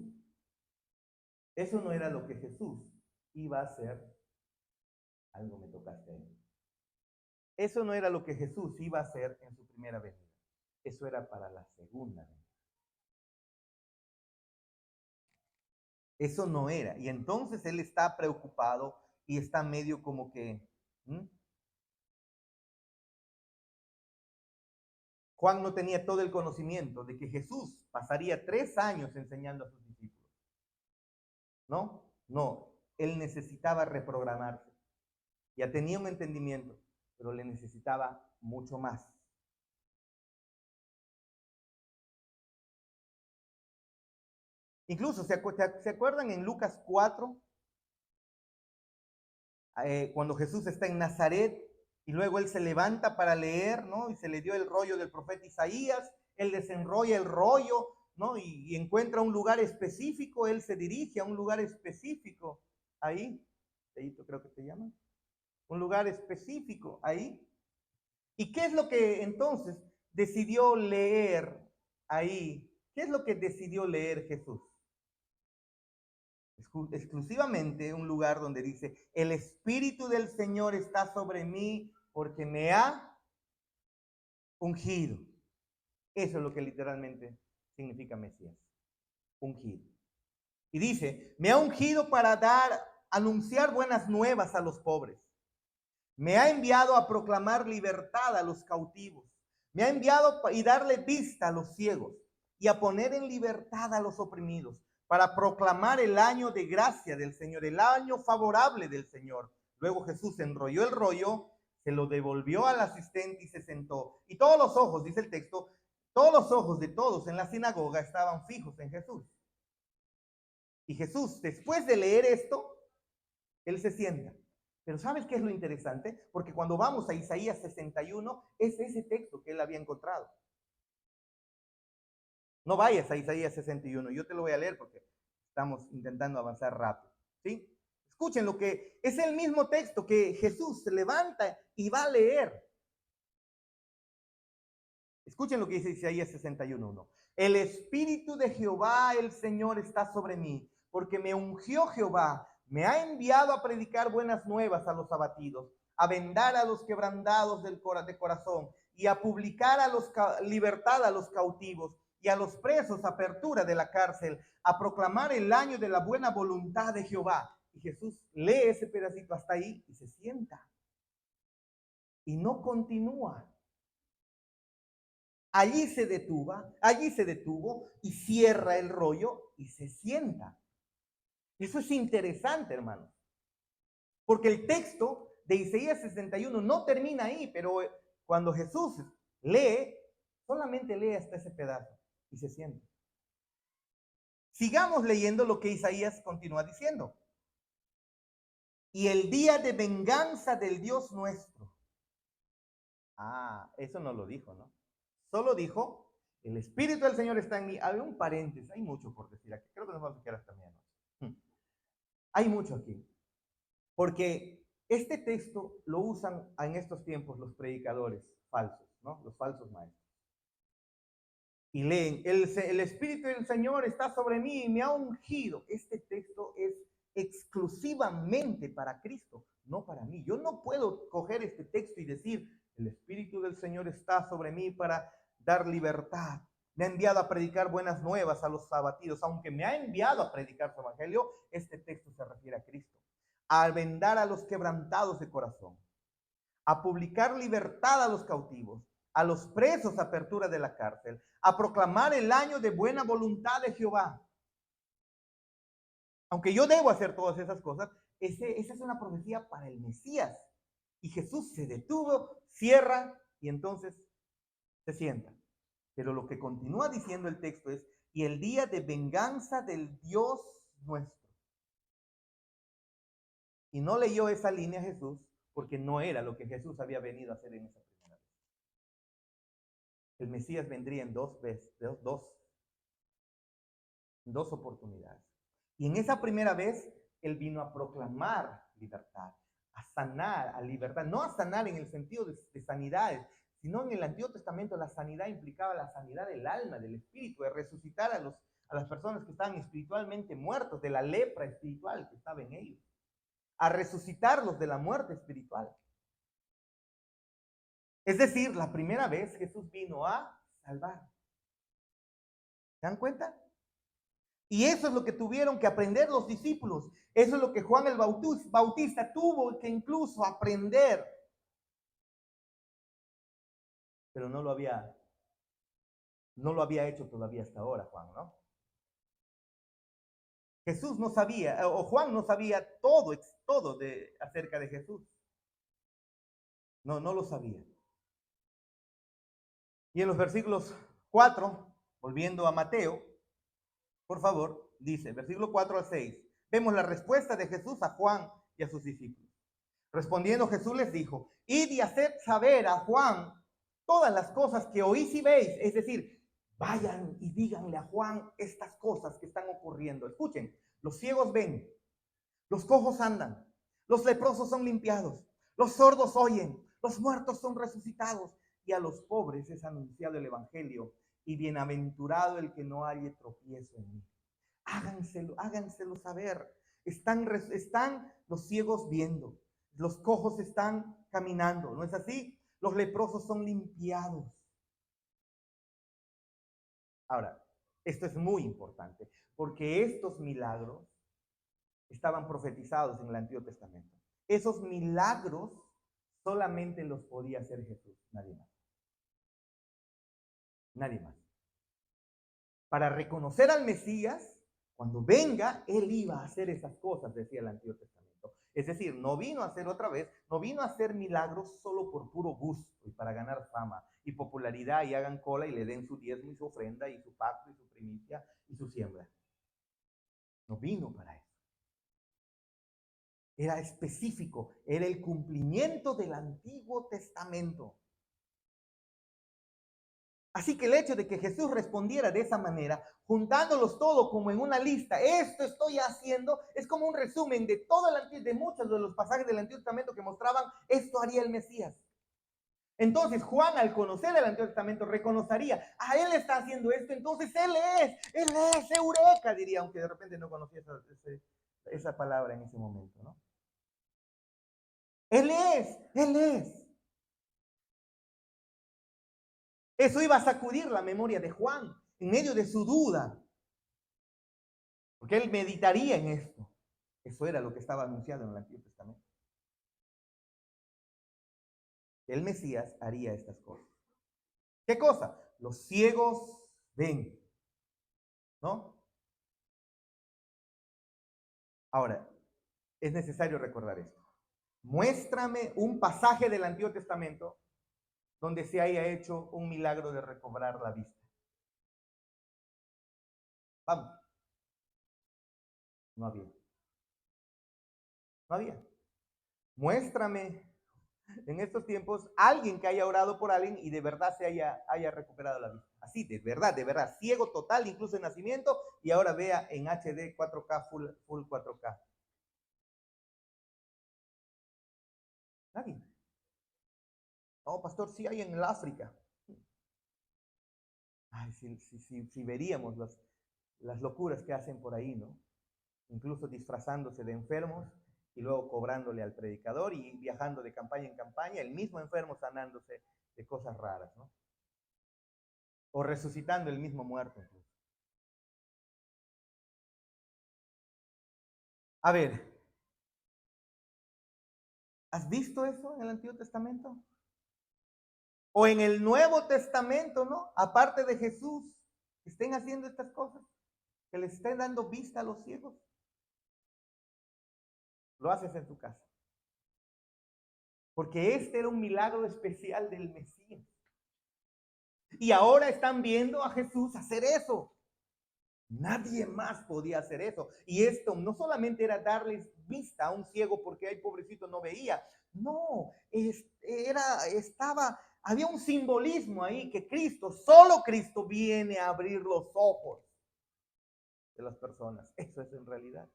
eso no era lo que Jesús iba a hacer. Algo me tocaste ahí. Eso no era lo que Jesús iba a hacer en su primera venida. Eso era para la segunda venida. Eso no era. Y entonces él está preocupado y está medio como que... Juan no tenía todo el conocimiento de que Jesús pasaría 3 años enseñando a sus discípulos. ¿No? No. Él necesitaba reprogramarse. Ya tenía un entendimiento, pero le necesitaba mucho más. Incluso, ¿se acuerdan en Lucas 4? Cuando Jesús está en Nazaret y luego él se levanta para leer, ¿no? Y se le dio el rollo del profeta Isaías, él desenrolla el rollo, ¿no? Y encuentra un lugar específico, él se dirige a un lugar específico, ahí, creo que te llaman, un lugar específico, ahí. ¿Y qué es lo que entonces decidió leer ahí? ¿Qué es lo que decidió leer Jesús? Exclusivamente un lugar donde dice, el Espíritu del Señor está sobre mí porque me ha ungido. Eso es lo que literalmente significa Mesías, ungido. Y dice, me ha ungido para anunciar buenas nuevas a los pobres. Me ha enviado a proclamar libertad a los cautivos. Me ha enviado y darle vista a los ciegos y a poner en libertad a los oprimidos, para proclamar el año de gracia del Señor, el año favorable del Señor. Luego Jesús enrolló el rollo, se lo devolvió al asistente y se sentó. Y todos los ojos, dice el texto, todos los ojos de todos en la sinagoga estaban fijos en Jesús. Y Jesús, después de leer esto, él se sienta. Pero ¿sabes qué es lo interesante? Porque cuando vamos a Isaías 61, es ese texto que él había encontrado. No vayas a Isaías 61, yo te lo voy a leer porque estamos intentando avanzar rápido, ¿sí? Escuchen lo que es el mismo texto que Jesús se levanta y va a leer. Escuchen lo que dice Isaías 61:1. El Espíritu de Jehová, el Señor, está sobre mí, porque me ungió Jehová, me ha enviado a predicar buenas nuevas a los abatidos, a vendar a los quebrantados de corazón y a publicar libertad a los cautivos y a los presos apertura de la cárcel, a proclamar el año de la buena voluntad de Jehová. Y Jesús lee ese pedacito hasta ahí y se sienta. Y no continúa. Allí se detuvo y cierra el rollo y se sienta. Eso es interesante, hermanos. Porque el texto de Isaías 61 no termina ahí, pero cuando Jesús lee, solamente lee hasta ese pedazo y se siente. Sigamos leyendo lo que Isaías continúa diciendo. Y el día de venganza del Dios nuestro. Ah, eso no lo dijo, ¿no? Solo dijo, el Espíritu del Señor está en mí. Hay un paréntesis, hay mucho por decir aquí. Creo que nos vamos a quedar hasta medianoche. Hay mucho aquí. Porque este texto lo usan en estos tiempos los predicadores falsos, ¿no? Los falsos maestros. Y leen, el Espíritu del Señor está sobre mí y me ha ungido. Este texto es exclusivamente para Cristo, no para mí. Yo no puedo coger este texto y decir, el Espíritu del Señor está sobre mí para dar libertad. Me ha enviado a predicar buenas nuevas a los abatidos. Aunque me ha enviado a predicar su evangelio, este texto se refiere a Cristo. A vendar a los quebrantados de corazón, a publicar libertad a los cautivos, a los presos apertura de la cárcel, a proclamar el año de buena voluntad de Jehová. Aunque yo debo hacer todas esas cosas, esa es una profecía para el Mesías. Y Jesús se detuvo, cierra y entonces se sienta. Pero lo que continúa diciendo el texto es, y el día de venganza del Dios nuestro. Y no leyó esa línea Jesús porque no era lo que Jesús había venido a hacer en esa primera vez. El Mesías vendría en dos oportunidades. Y en esa primera vez, Él vino a proclamar libertad, a sanar, a libertad. No a sanar en el sentido de sanidades, sino en el Antiguo Testamento la sanidad implicaba la sanidad del alma, del espíritu, de resucitar a las personas que estaban espiritualmente muertos, de la lepra espiritual que estaba en ellos, a resucitarlos de la muerte espiritual. Es decir, la primera vez Jesús vino a salvar. ¿Se dan cuenta? Y eso es lo que tuvieron que aprender los discípulos. Eso es lo que Juan el Bautista tuvo que incluso aprender. Pero no lo había hecho todavía hasta ahora, Juan, ¿no? Jesús no sabía, o Juan no sabía todo acerca de Jesús. No lo sabía. Y en los versículos 4, volviendo a Mateo, por favor, dice, versículo 4 al 6, vemos la respuesta de Jesús a Juan y a sus discípulos. Respondiendo Jesús les dijo, id y haced saber a Juan todas las cosas que oís y veis. Es decir, vayan y díganle a Juan estas cosas que están ocurriendo. Escuchen, los ciegos ven, los cojos andan, los leprosos son limpiados, los sordos oyen, los muertos son resucitados y a los pobres es anunciado el evangelio. Y bienaventurado el que no halle tropiezo en mí. Háganselo saber. Están los ciegos viendo, los cojos están caminando, ¿no es así? Los leprosos son limpiados. Ahora, esto es muy importante, porque estos milagros estaban profetizados en el Antiguo Testamento. Esos milagros solamente los podía hacer Jesús, nadie más. Nadie más. Para reconocer al Mesías, cuando venga, Él iba a hacer esas cosas, decía el Antiguo Testamento. Es decir, no vino a hacer otra vez, no vino a hacer milagros solo por puro gusto y para ganar fama y popularidad y hagan cola y le den su diezmo y su ofrenda y su pacto y su primicia y su siembra. No vino para eso. Era específico, era el cumplimiento del Antiguo Testamento. Así que el hecho de que Jesús respondiera de esa manera, juntándolos todo como en una lista, esto estoy haciendo, es como un resumen de de muchos de los pasajes del Antiguo Testamento que mostraban esto haría el Mesías. Entonces Juan, al conocer el Antiguo Testamento, reconocería, él está haciendo esto, entonces él es Eureka, diría, aunque de repente no conocía esa palabra en ese momento, ¿no? Él es. Eso iba a sacudir la memoria de Juan en medio de su duda, porque él meditaría en esto. Eso era lo que estaba anunciado en el Antiguo Testamento. El Mesías haría estas cosas. ¿Qué cosa? Los ciegos ven, ¿no? Ahora, es necesario recordar esto. Muéstrame un pasaje del Antiguo Testamento donde se haya hecho un milagro de recobrar la vista? Vamos, no había. No había. Muéstrame en estos tiempos alguien que haya orado por alguien y de verdad se haya recuperado la vista. Así, de verdad, ciego total, incluso en nacimiento, y ahora vea en HD 4K, full 4K. Nadie. No, pastor, sí hay en el África. Ay, si veríamos las locuras que hacen por ahí, ¿no? Incluso disfrazándose de enfermos y luego cobrándole al predicador y viajando de campaña en campaña, el mismo enfermo sanándose de cosas raras, ¿no? O resucitando el mismo muerto incluso. A ver, ¿has visto eso en el Antiguo Testamento? O en el Nuevo Testamento, ¿no? Aparte de Jesús, que estén haciendo estas cosas, que les estén dando vista a los ciegos. Lo haces en tu casa. Porque este era un milagro especial del Mesías. Y ahora están viendo a Jesús hacer eso. Nadie más podía hacer eso. Y esto no solamente era darles vista a un ciego porque ay, pobrecito no veía. No, había un simbolismo ahí que solo Cristo viene a abrir los ojos de las personas. Eso es en realidad.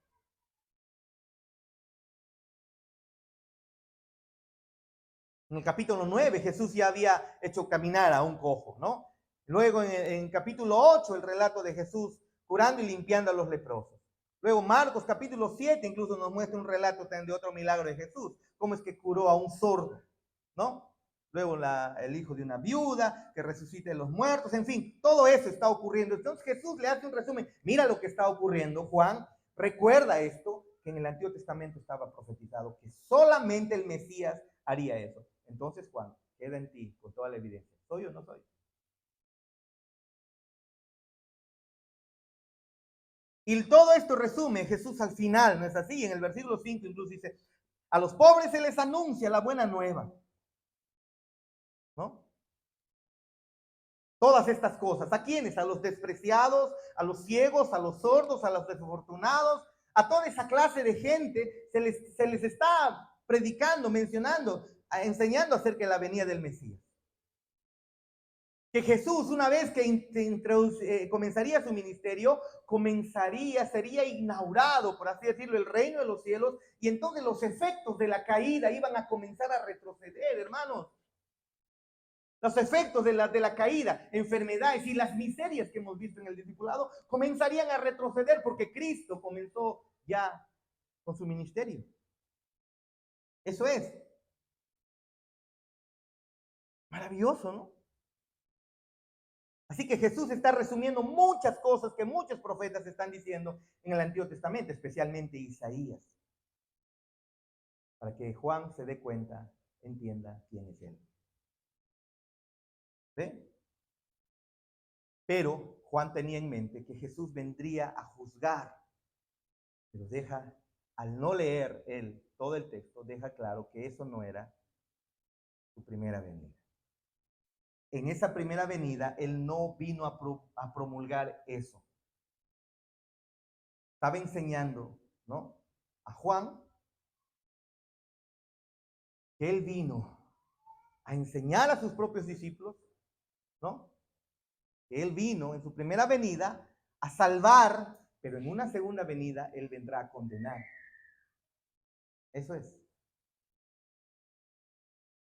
En el capítulo 9 Jesús ya había hecho caminar a un cojo, ¿no? Luego en capítulo 8 el relato de Jesús curando y limpiando a los leprosos. Luego Marcos capítulo 7 incluso nos muestra un relato de otro milagro de Jesús, cómo es que curó a un sordo, ¿no? Luego el hijo de una viuda que resucita de los muertos, en fin, todo eso está ocurriendo. Entonces Jesús le hace un resumen, mira lo que está ocurriendo, Juan, recuerda esto, que en el Antiguo Testamento estaba profetizado, que solamente el Mesías haría eso. Entonces, Juan, queda en ti con toda la evidencia. ¿Soy o no soy? Y todo esto resume Jesús al final, ¿no es así? En el versículo 5 incluso dice, a los pobres se les anuncia la buena nueva, ¿no? Todas estas cosas. ¿A quiénes? A los despreciados, a los ciegos, a los sordos, a los desafortunados, a toda esa clase de gente se les está predicando, mencionando, enseñando acerca de la venida del Mesías. Que Jesús, una vez que comenzaría su ministerio, sería inaugurado, por así decirlo, el reino de los cielos, y entonces los efectos de la caída iban a comenzar a retroceder, hermanos. Los efectos de la caída, enfermedades y las miserias que hemos visto en el discipulado comenzarían a retroceder porque Cristo comenzó ya con su ministerio. Eso es maravilloso, ¿no? Así que Jesús está resumiendo muchas cosas que muchos profetas están diciendo en el Antiguo Testamento, especialmente Isaías, para que Juan se dé cuenta, entienda quién es él. ¿Sí? Pero Juan tenía en mente que Jesús vendría a juzgar, pero al no leer él todo el texto, deja claro que eso no era su primera venida. En esa primera venida, él no vino a promulgar eso. Estaba enseñando, ¿no? A Juan que él vino a enseñar a sus propios discípulos, ¿no? Que él vino en su primera venida a salvar, pero en una segunda venida él vendrá a condenar. Eso es.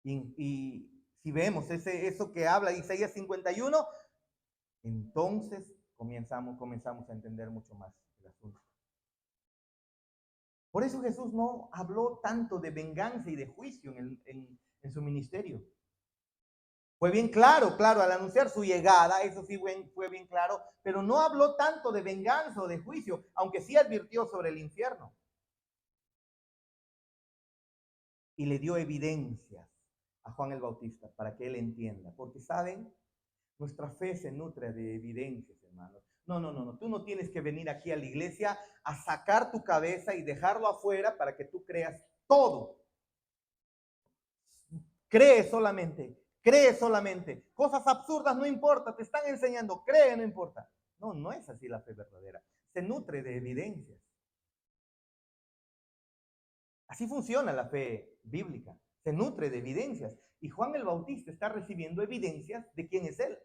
Y si vemos eso que habla Isaías 51, entonces comenzamos a entender mucho más el asunto. Por eso Jesús no habló tanto de venganza y de juicio en su ministerio. Fue bien claro, al anunciar su llegada, eso sí fue bien claro, pero no habló tanto de venganza o de juicio, aunque sí advirtió sobre el infierno. Y le dio evidencias a Juan el Bautista para que él entienda, porque saben, nuestra fe se nutre de evidencias, hermanos. No, tú no tienes que venir aquí a la iglesia a sacar tu cabeza y dejarlo afuera para que tú creas todo. Cree solamente cree solamente. Cosas absurdas no importa, te están enseñando, cree, no importa. No, no es así la fe verdadera. Se nutre de evidencias. Así funciona la fe bíblica. Se nutre de evidencias. Y Juan el Bautista está recibiendo evidencias de quién es él.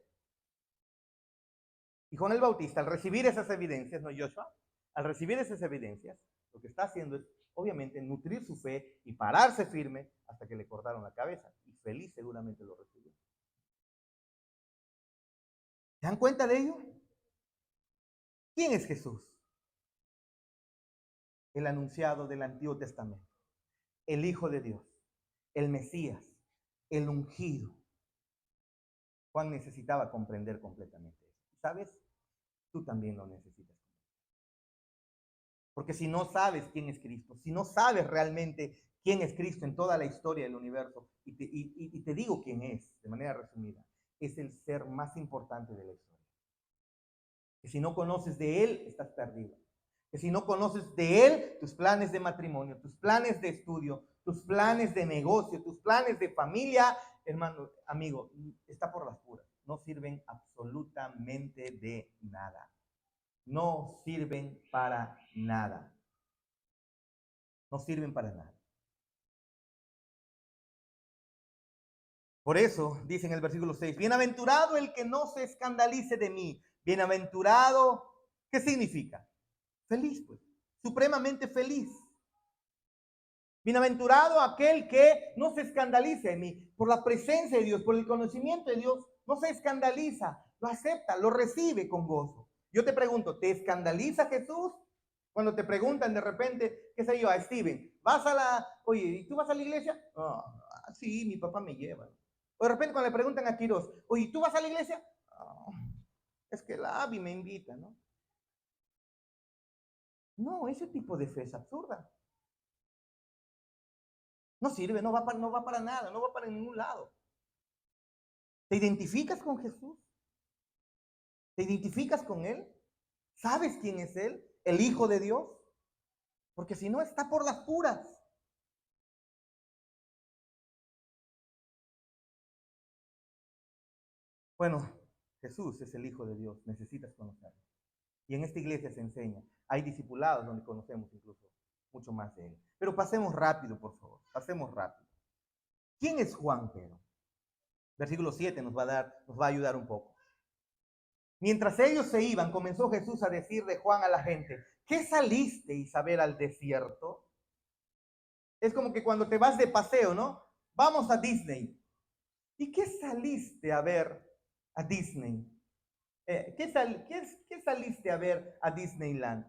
Y Juan el Bautista, al recibir esas evidencias, no Joshua, al recibir esas evidencias, lo que está haciendo es, obviamente, nutrir su fe y pararse firme hasta que le cortaron la cabeza. Y feliz seguramente lo recibió. ¿Se dan cuenta de ello? ¿Quién es Jesús? El anunciado del Antiguo Testamento, el Hijo de Dios, el Mesías, el ungido. Juan necesitaba comprender completamente eso. ¿Sabes? Tú también lo necesitas. Porque si no sabes quién es Cristo, si no sabes realmente quién es Cristo en toda la historia del universo, y te digo quién es, de manera resumida, es el ser más importante de la historia. Que si no conoces de Él, estás perdido. Que si no conoces de Él, tus planes de matrimonio, tus planes de estudio, tus planes de negocio, tus planes de familia, hermano, amigo, está por las puras. No sirven absolutamente de nada. No sirven para nada. No sirven para nada. Por eso dice en el versículo 6, bienaventurado el que no se escandalice de mí. Bienaventurado, ¿qué significa? Feliz, pues, supremamente feliz. Bienaventurado aquel que no se escandalice de mí. Por la presencia de Dios, por el conocimiento de Dios, no se escandaliza, lo acepta, lo recibe con gozo. Yo te pregunto, ¿te escandaliza Jesús? Cuando te preguntan de repente, qué sé yo, a Steven, oye, ¿y tú vas a la iglesia? Oh, sí, mi papá me lleva. O de repente cuando le preguntan a Quiroz, oye, ¿tú vas a la iglesia? Oh, es que la Abby me invita, ¿no? No, ese tipo de fe es absurda. No sirve, no va para nada, no va para ningún lado. ¿Te identificas con Jesús? ¿Te identificas con Él? ¿Sabes quién es Él? ¿El Hijo de Dios? Porque si no, está por las puras. Bueno, Jesús es el Hijo de Dios, necesitas conocerlo. Y en esta iglesia se enseña. Hay discipulados donde conocemos incluso mucho más de Él. Pero pasemos rápido, por favor. Pasemos rápido. ¿Quién es Juan, pero? Versículo 7 nos va a ayudar un poco. Mientras ellos se iban, comenzó Jesús a decir de Juan a la gente, ¿qué salisteis a ver al desierto? Es como que cuando te vas de paseo, ¿no? Vamos a Disney. ¿Y qué saliste a ver a Disney? ¿Qué saliste a ver a Disneyland?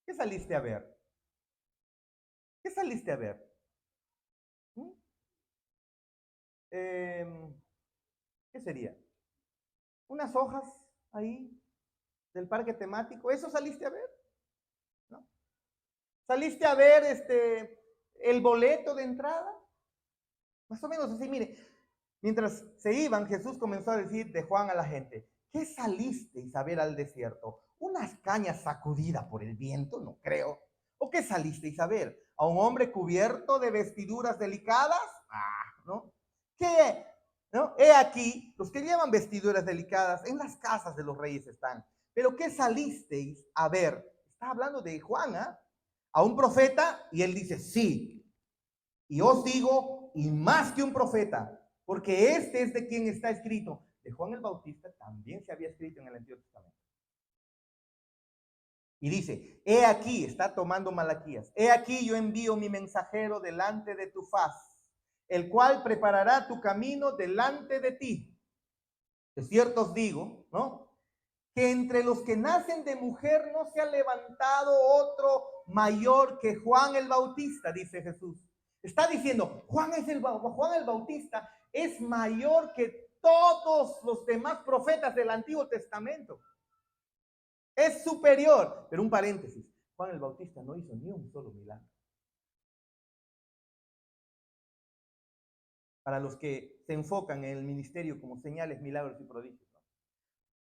¿Qué saliste a ver? ¿Qué saliste a ver? ¿Mm? Eh, ¿Qué sería? ¿Unas hojas ahí del parque temático? ¿Eso saliste a ver? ¿No? ¿Saliste a ver el boleto de entrada? Más o menos así, mire. Mientras se iban, Jesús comenzó a decir de Juan a la gente, ¿qué salisteis a ver al desierto? ¿Unas cañas sacudidas por el viento? No creo. ¿O qué salisteis a ver? ¿A un hombre cubierto de vestiduras delicadas? ¿No? ¿Qué? ¿No? He aquí, los que llevan vestiduras delicadas en las casas de los reyes están. Pero ¿qué salisteis a ver? Está hablando de Juan, ¿ah? A un profeta, y él dice, sí. Y os digo, y más que un profeta, porque este es de quien está escrito. De Juan el Bautista también se había escrito en el Antiguo Testamento. Y dice, he aquí, está tomando Malaquías, he aquí yo envío mi mensajero delante de tu faz, el cual preparará tu camino delante de ti. De cierto os digo, ¿no? Que entre los que nacen de mujer no se ha levantado otro mayor que Juan el Bautista, dice Jesús. Está diciendo, Juan el Bautista es mayor que todos los demás profetas del Antiguo Testamento. Es superior. Pero un paréntesis, Juan el Bautista no hizo ni un solo milagro. Para los que se enfocan en el ministerio como señales, milagros y prodigios, ¿no?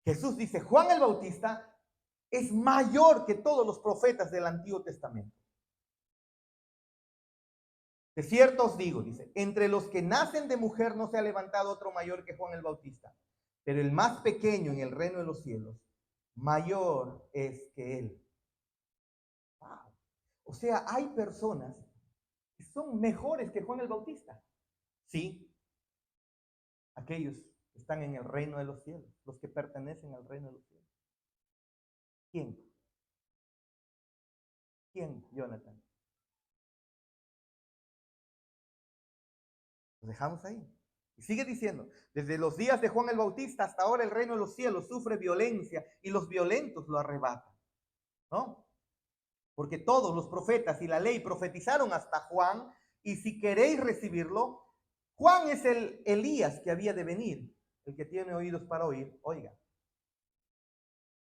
Jesús dice, Juan el Bautista es mayor que todos los profetas del Antiguo Testamento. De cierto os digo, dice, entre los que nacen de mujer no se ha levantado otro mayor que Juan el Bautista, pero el más pequeño en el reino de los cielos, mayor es que él. Wow. O sea, hay personas que son mejores que Juan el Bautista. Sí, aquellos que están en el reino de los cielos, los que pertenecen al reino de los cielos. ¿Quién? ¿Quién, Jonathan? Los dejamos ahí. Y sigue diciendo, desde los días de Juan el Bautista hasta ahora el reino de los cielos sufre violencia y los violentos lo arrebatan. ¿No? Porque todos los profetas y la ley profetizaron hasta Juan, y si queréis recibirlo, Juan es el Elías que había de venir. El que tiene oídos para oír, oiga.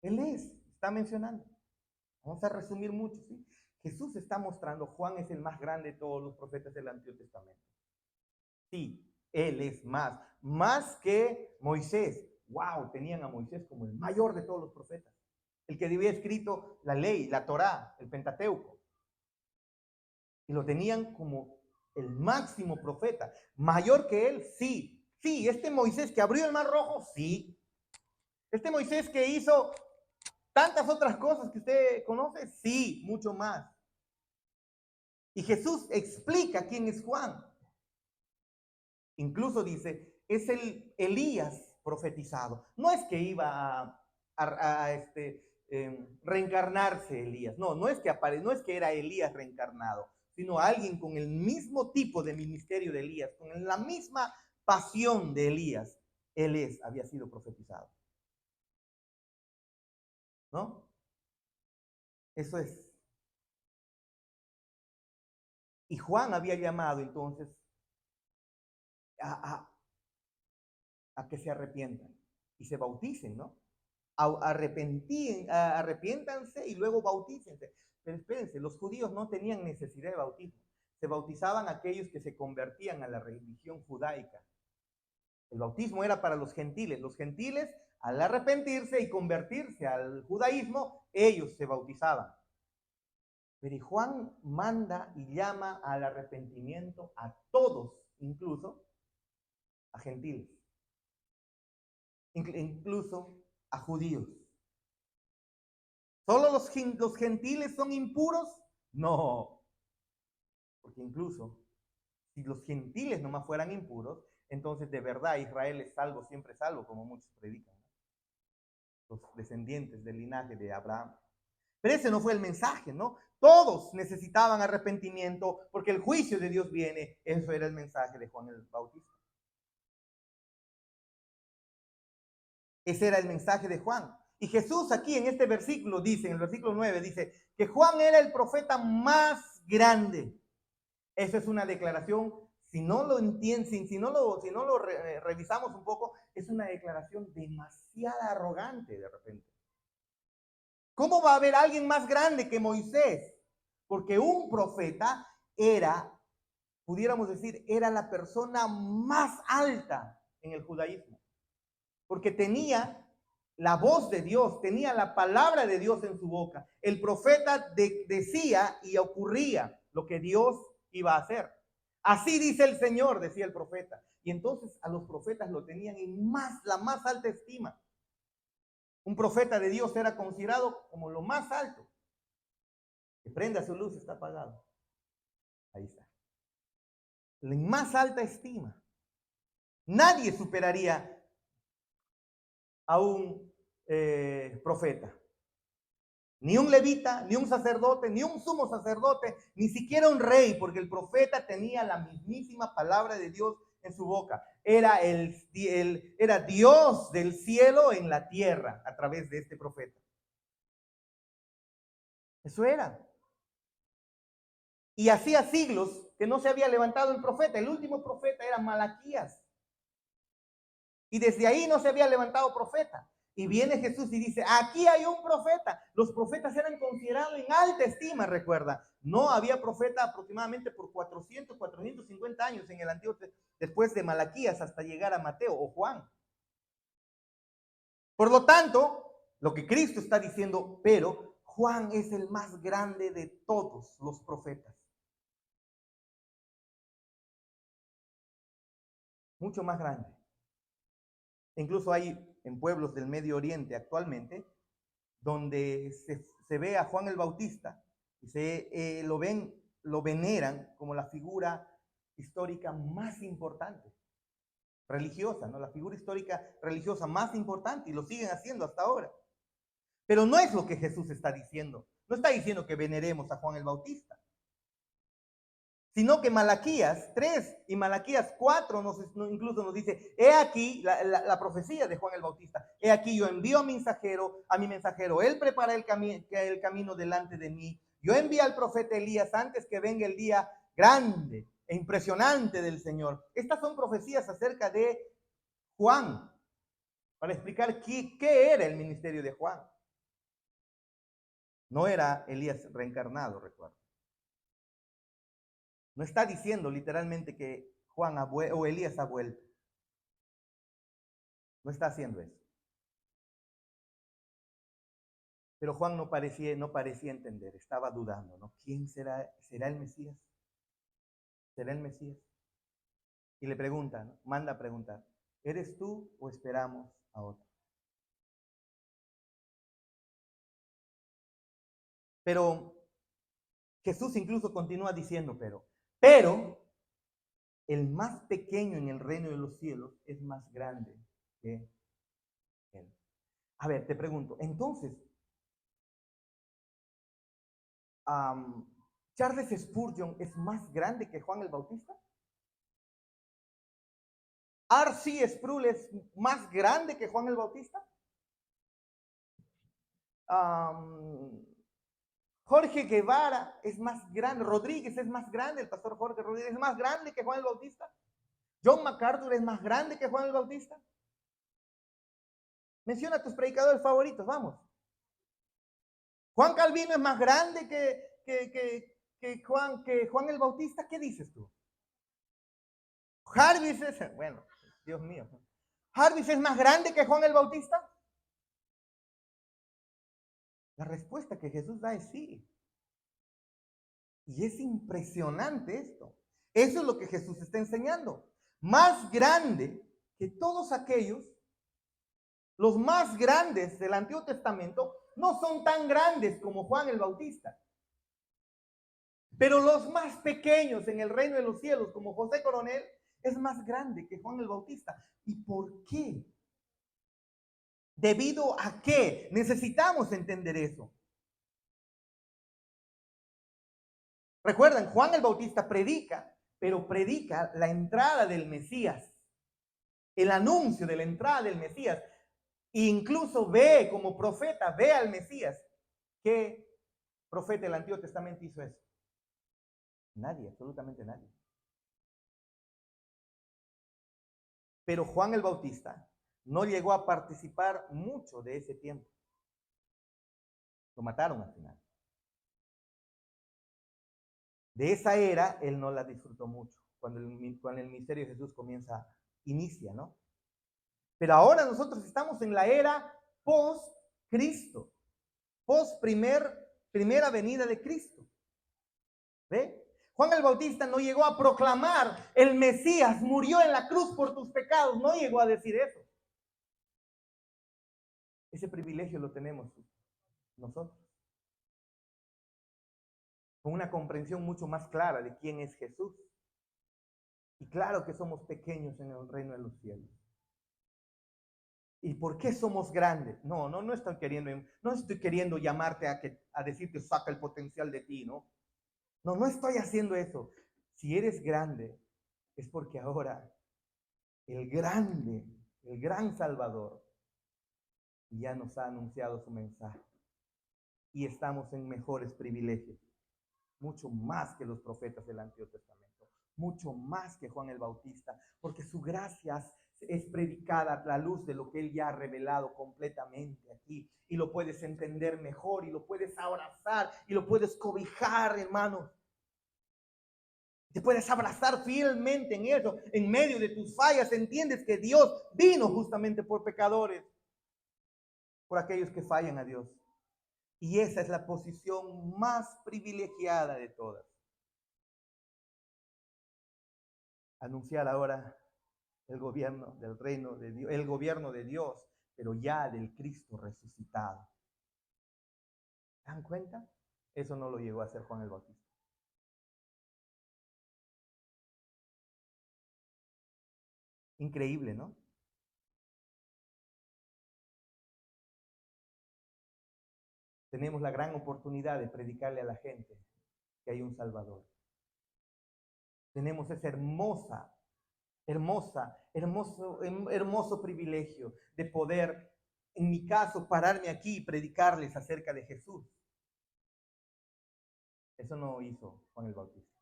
Él está mencionando. Vamos a resumir mucho, ¿sí? Jesús está mostrando, Juan es el más grande de todos los profetas del Antiguo Testamento. Sí, él es más que Moisés. Wow, tenían a Moisés como el mayor de todos los profetas. El que había escrito la ley, la Torá, el Pentateuco. Y lo tenían como el máximo profeta. Mayor que él, sí. Sí, este Moisés que abrió el mar rojo, sí. Este Moisés que hizo tantas otras cosas que usted conoce, sí, mucho más. Y Jesús explica quién es Juan. Incluso dice, es el Elías profetizado. No es que iba a reencarnarse Elías. No es que era Elías reencarnado, sino alguien con el mismo tipo de ministerio de Elías, con la misma pasión de Elías. Había sido profetizado. ¿No? Eso es. Y Juan había llamado entonces a que se arrepientan y se bauticen, ¿no? Arrepiéntanse y luego bautícense. Pero espérense, los judíos no tenían necesidad de bautismo. Se bautizaban aquellos que se convertían a la religión judaica. El bautismo era para los gentiles. Los gentiles, al arrepentirse y convertirse al judaísmo, ellos se bautizaban. Pero Juan manda y llama al arrepentimiento a todos, incluso a gentiles, incluso a judíos. ¿Solo los gentiles son impuros? No, porque incluso si los gentiles nomás fueran impuros, entonces de verdad Israel es salvo, siempre salvo, como muchos predican, ¿no? Los descendientes del linaje de Abraham. Pero ese no fue el mensaje, ¿no? Todos necesitaban arrepentimiento porque el juicio de Dios viene. Eso era el mensaje de Juan el Bautista. Ese era el mensaje de Juan. Y Jesús aquí en este versículo dice, en el versículo 9, dice que Juan era el profeta más grande. Eso es una declaración, si no lo entienden, si no lo revisamos un poco, es una declaración demasiado arrogante de repente. ¿Cómo va a haber alguien más grande que Moisés? Porque un profeta era, pudiéramos decir, era la persona más alta en el judaísmo. Porque tenía la voz de Dios, tenía la palabra de Dios en su boca. El profeta decía y ocurría lo que Dios iba a hacer. Así dice el Señor, decía el profeta. Y entonces a los profetas lo tenían en la más alta estima. Un profeta de Dios era considerado como lo más alto. Que prenda su luz, está apagado. Ahí está. En más alta estima. Nadie superaría a un profeta. Ni un levita, ni un sacerdote, ni un sumo sacerdote, ni siquiera un rey, porque el profeta tenía la mismísima palabra de Dios en su boca. Era Dios del cielo en la tierra a través de este profeta. Eso era. Y hacía siglos que no se había levantado el profeta. El último profeta era Malaquías. Y desde ahí no se había levantado profeta. Y viene Jesús y dice, aquí hay un profeta. Los profetas eran considerados en alta estima, recuerda. No había profeta aproximadamente por 450 años en el Antiguo, después de Malaquías hasta llegar a Mateo o Juan. Por lo tanto, lo que Cristo está diciendo, pero Juan es el más grande de todos los profetas. mucho más grande. Incluso hay en pueblos del Medio Oriente actualmente donde se ve a Juan el Bautista y lo veneran como la figura histórica más importante, religiosa, ¿no? La figura histórica religiosa más importante, y lo siguen haciendo hasta ahora. Pero no es lo que Jesús está diciendo. No está diciendo que veneremos a Juan el Bautista, sino que Malaquías 3 y Malaquías 4 incluso nos dice, he aquí la profecía de Juan el Bautista, he aquí yo envío a mi mensajero, él prepara el camino delante de mí, yo envío al profeta Elías antes que venga el día grande e impresionante del Señor. Estas son profecías acerca de Juan, para explicar qué era el ministerio de Juan. No era Elías reencarnado, recuerdo. No está diciendo literalmente que Juan o Elías ha vuelto. No está haciendo eso. Pero Juan no parecía entender, estaba dudando, ¿no? ¿Quién será? ¿Será el Mesías? ¿Será el Mesías? Y le pregunta, ¿no? Manda a preguntar, ¿eres tú o esperamos a otro? Pero Jesús incluso continúa diciendo, pero el más pequeño en el reino de los cielos es más grande que él. A ver, te pregunto, entonces, ¿Charles Spurgeon es más grande que Juan el Bautista? ¿R.C. Sproul es más grande que Juan el Bautista? Jorge Guevara es más grande, Rodríguez es más grande, el pastor Jorge Rodríguez es más grande que Juan el Bautista. John MacArthur es más grande que Juan el Bautista. Menciona a tus predicadores favoritos, vamos. Juan Calvino es más grande que Juan el Bautista. ¿Qué dices tú? Jarvis es, bueno, Dios mío. ¿Jarvis es más grande que Juan el Bautista? La respuesta que Jesús da es sí. Y es impresionante esto. Eso es lo que Jesús está enseñando. Más grande que todos aquellos, los más grandes del Antiguo Testamento, no son tan grandes como Juan el Bautista. Pero los más pequeños en el reino de los cielos, como José Coronel, es más grande que Juan el Bautista. ¿Y por qué? ¿Debido a qué? Necesitamos entender eso. Recuerden, Juan el Bautista predica, pero predica la entrada del Mesías, el anuncio de la entrada del Mesías. E incluso ve como profeta, ve al Mesías. ¿Qué profeta del Antiguo Testamento hizo eso? Nadie, absolutamente nadie. Pero Juan el Bautista no llegó a participar mucho de ese tiempo. Lo mataron al final. De esa era, él no la disfrutó mucho. Cuando el ministerio de Jesús inicia, ¿no? Pero ahora nosotros estamos en la era post-Cristo, primera venida de Cristo. ¿Ve? Juan el Bautista no llegó a proclamar, el Mesías murió en la cruz por tus pecados, no llegó a decir eso. Ese privilegio lo tenemos nosotros, con una comprensión mucho más clara de quién es Jesús. Y claro que somos pequeños en el reino de los cielos. ¿Y por qué somos grandes? No estoy queriendo llamarte a decirte saca el potencial de ti, ¿no? No estoy haciendo eso. Si eres grande, es porque ahora el gran Salvador, ya nos ha anunciado su mensaje. Y estamos en mejores privilegios, mucho más que los profetas del Antiguo Testamento, mucho más que Juan el Bautista, porque su gracia es predicada a la luz de lo que él ya ha revelado completamente aquí, y lo puedes entender mejor, y lo puedes abrazar, y lo puedes cobijar, hermano. Te puedes abrazar fielmente en eso, en medio de tus fallas, entiendes que Dios vino justamente por pecadores, por aquellos que fallan a Dios. Y esa es la posición más privilegiada de todas. Anunciar ahora el gobierno del reino de Dios, el gobierno de Dios, pero ya del Cristo resucitado. ¿Se dan cuenta? Eso no lo llegó a hacer Juan el Bautista. Increíble, ¿no? Tenemos la gran oportunidad de predicarle a la gente que hay un Salvador. Tenemos esa hermoso privilegio de poder, en mi caso, pararme aquí y predicarles acerca de Jesús. Eso no hizo Juan el Bautista.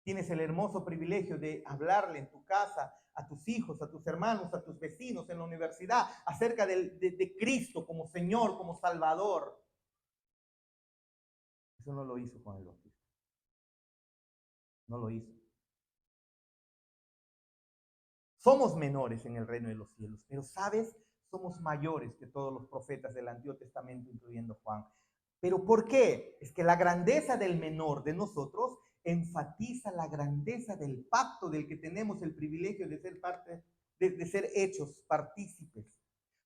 Tienes el hermoso privilegio de hablarle en tu casa a tus hijos, a tus hermanos, a tus vecinos en la universidad acerca de Cristo como Señor, como Salvador. Eso no lo hizo Juan el Bautista. No lo hizo. Somos menores en el reino de los cielos, pero ¿sabes? Somos mayores que todos los profetas del Antiguo Testamento, incluyendo Juan. ¿Pero por qué? Es que la grandeza del menor de nosotros enfatiza la grandeza del pacto del que tenemos el privilegio de ser parte, de ser hechos partícipes.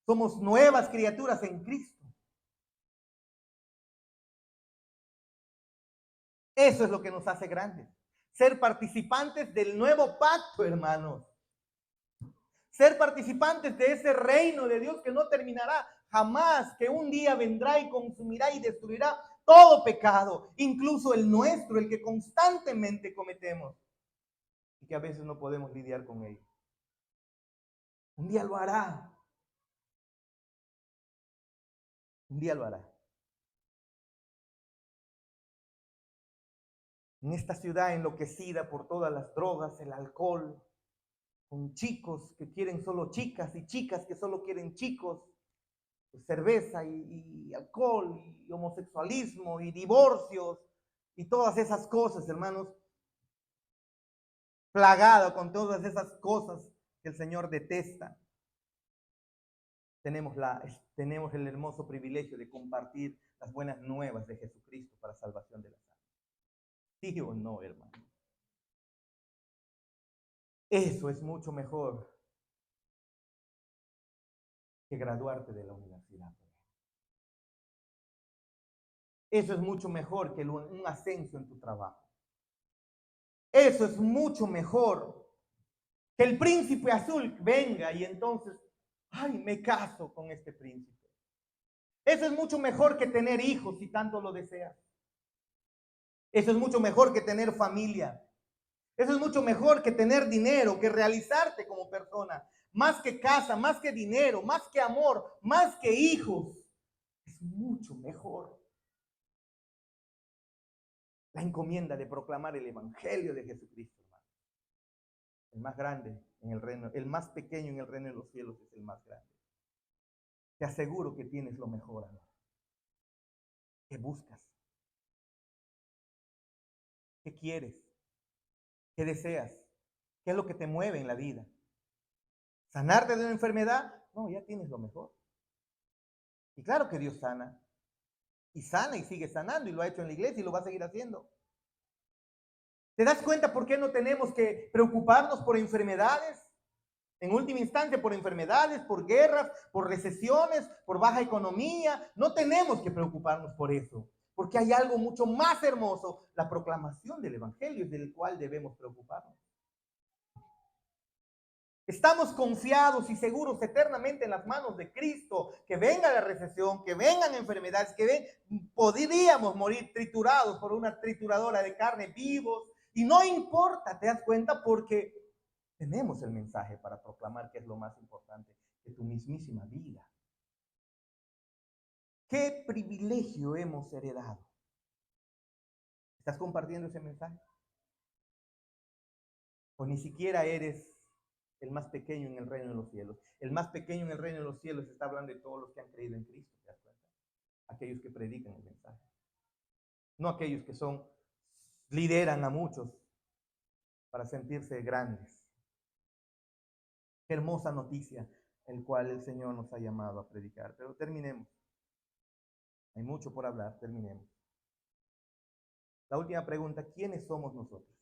Somos nuevas criaturas en Cristo. Eso es lo que nos hace grandes. Ser participantes del nuevo pacto, hermanos. Ser participantes de ese reino de Dios que no terminará jamás, que un día vendrá y consumirá y destruirá todo pecado, incluso el nuestro, el que constantemente cometemos y que a veces no podemos lidiar con ello. Un día lo hará. Un día lo hará. En esta ciudad enloquecida por todas las drogas, el alcohol, con chicos que quieren solo chicas y chicas que solo quieren chicos, cerveza y alcohol y homosexualismo y divorcios y todas esas cosas, hermanos, plagado con todas esas cosas que el Señor detesta. Tenemos el hermoso privilegio de compartir las buenas nuevas de Jesucristo para salvación de las almas. ¿Sí o no, hermano? Eso es mucho mejor que graduarte de la universidad. Eso es mucho mejor que un ascenso en tu trabajo. Eso es mucho mejor que el príncipe azul venga y entonces, ay, me caso con este príncipe. Eso es mucho mejor que tener hijos si tanto lo deseas. Eso es mucho mejor que tener familia. Eso es mucho mejor que tener dinero, que realizarte como persona. Más que casa, más que dinero, más que amor, más que hijos. Es mucho mejor la encomienda de proclamar el evangelio de Jesucristo, hermano. El más grande en el reino, el más pequeño en el reino de los cielos es el más grande. Te aseguro que tienes lo mejor ahora. ¿Qué buscas? ¿Qué quieres? ¿Qué deseas? ¿Qué es lo que te mueve en la vida? ¿Sanarte de una enfermedad? No, ya tienes lo mejor. Y claro que Dios sana. Y sana y sigue sanando y lo ha hecho en la iglesia y lo va a seguir haciendo. ¿Te das cuenta por qué no tenemos que preocuparnos por enfermedades? En última instancia, por enfermedades, por guerras, por recesiones, por baja economía. No tenemos que preocuparnos por eso, porque hay algo mucho más hermoso, la proclamación del evangelio, del cual debemos preocuparnos. Estamos confiados y seguros eternamente en las manos de Cristo. Que venga la recesión, que vengan enfermedades, podríamos morir triturados por una trituradora de carne vivos. Y no importa, te das cuenta, porque tenemos el mensaje para proclamar, que es lo más importante de tu mismísima vida. ¿Qué privilegio hemos heredado? ¿Estás compartiendo ese mensaje? ¿O ni siquiera eres el más pequeño en el reino de los cielos? El más pequeño en el reino de los cielos está hablando de todos los que han creído en Cristo, ¿te das cuenta? Aquellos que predican el mensaje. No aquellos que lideran a muchos para sentirse grandes. Qué hermosa noticia el cual el Señor nos ha llamado a predicar. Pero terminemos. Hay mucho por hablar, terminemos. La última pregunta, ¿quiénes somos nosotros?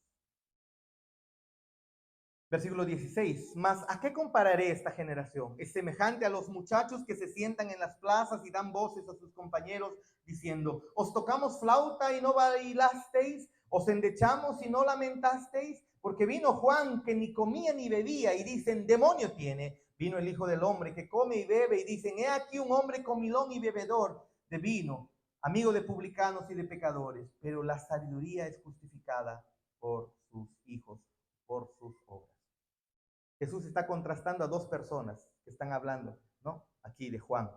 Versículo 16. Mas ¿a qué compararé esta generación? Es semejante a los muchachos que se sientan en las plazas y dan voces a sus compañeros diciendo, os tocamos flauta y no bailasteis, os endechamos y no lamentasteis, porque vino Juan que ni comía ni bebía y dicen, demonio tiene. Vino el Hijo del Hombre que come y bebe y dicen, he aquí un hombre comilón y bebedor de vino, amigo de publicanos y de pecadores, pero la sabiduría es justificada por sus hijos, por sus obras. Jesús está contrastando a dos personas que están hablando, ¿no? Aquí de Juan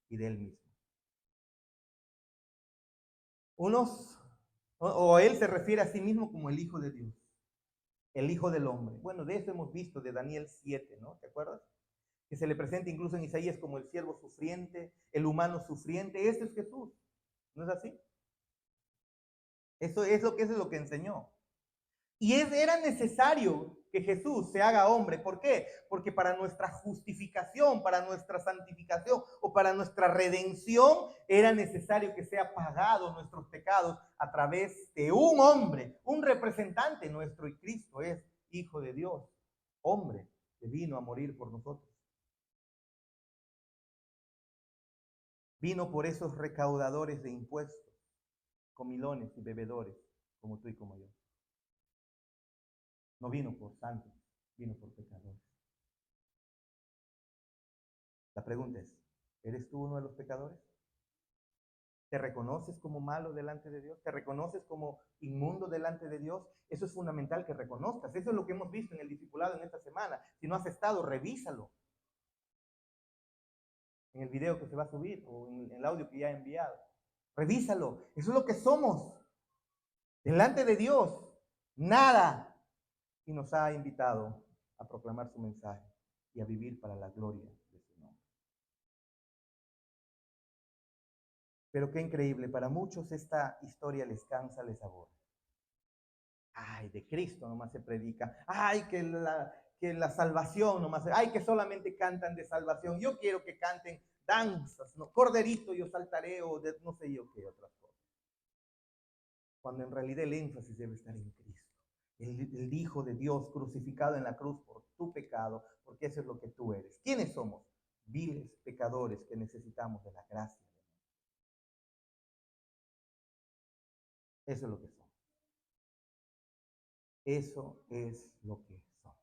y de él mismo. Unos, o él se refiere a sí mismo como el Hijo de Dios, el Hijo del Hombre. Bueno, de eso hemos visto de Daniel 7, ¿no? ¿Te acuerdas? Que se le presenta incluso en Isaías como el siervo sufriente, el humano sufriente. Ese es Jesús, ¿no es así? Eso es lo que enseñó. Y era necesario que Jesús se haga hombre. ¿Por qué? Porque para nuestra justificación, para nuestra santificación o para nuestra redención, era necesario que sea pagado nuestros pecados a través de un hombre, un representante nuestro. Y Cristo es Hijo de Dios, hombre, que vino a morir por nosotros. Vino por esos recaudadores de impuestos, comilones y bebedores, como tú y como yo. No vino por santos, vino por pecadores. La pregunta es, ¿eres tú uno de los pecadores? ¿Te reconoces como malo delante de Dios? ¿Te reconoces como inmundo delante de Dios? Eso es fundamental que reconozcas. Eso es lo que hemos visto en el discipulado en esta semana. Si no has estado, revísalo. En el video que se va a subir o en el audio que ya he enviado. Revísalo. Eso es lo que somos. Delante de Dios. Nada. Y nos ha invitado a proclamar su mensaje y a vivir para la gloria de su nombre. Pero qué increíble, para muchos esta historia les cansa, les aburre. Ay, de Cristo nomás se predica. Ay, que la salvación nomás. Ay, que solamente cantan de salvación. Yo quiero que canten danzas, ¿no? Corderito yo saltaré o de, no sé yo qué otras cosas. Cuando en realidad el énfasis debe estar en Cristo. El Hijo de Dios crucificado en la cruz por tu pecado, porque eso es lo que tú eres. ¿Quiénes somos? Viles pecadores que necesitamos de la gracia. Eso es lo que somos. Eso es lo que somos.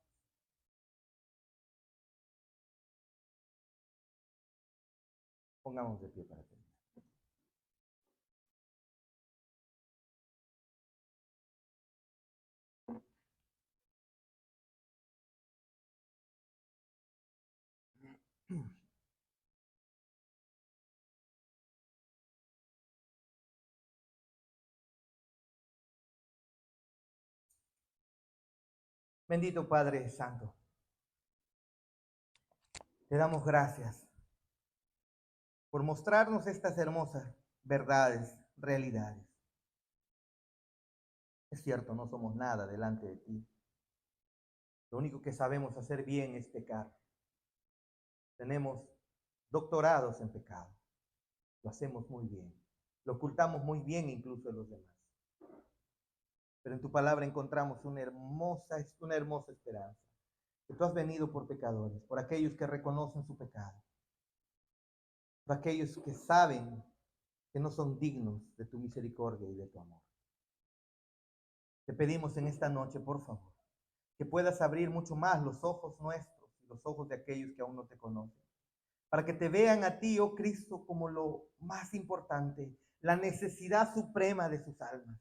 Pongamos de pie para terminar. Bendito Padre Santo, te damos gracias por mostrarnos estas hermosas verdades, realidades. Es cierto, no somos nada delante de ti. Lo único que sabemos hacer bien es pecar. Tenemos doctorados en pecado. Lo hacemos muy bien. Lo ocultamos muy bien incluso de los demás. Pero en tu palabra encontramos una hermosa esperanza. Que tú has venido por pecadores, por aquellos que reconocen su pecado, por aquellos que saben que no son dignos de tu misericordia y de tu amor. Te pedimos en esta noche, por favor, que puedas abrir mucho más los ojos nuestros y los ojos de aquellos que aún no te conocen, para que te vean a ti, oh Cristo, como lo más importante, la necesidad suprema de sus almas,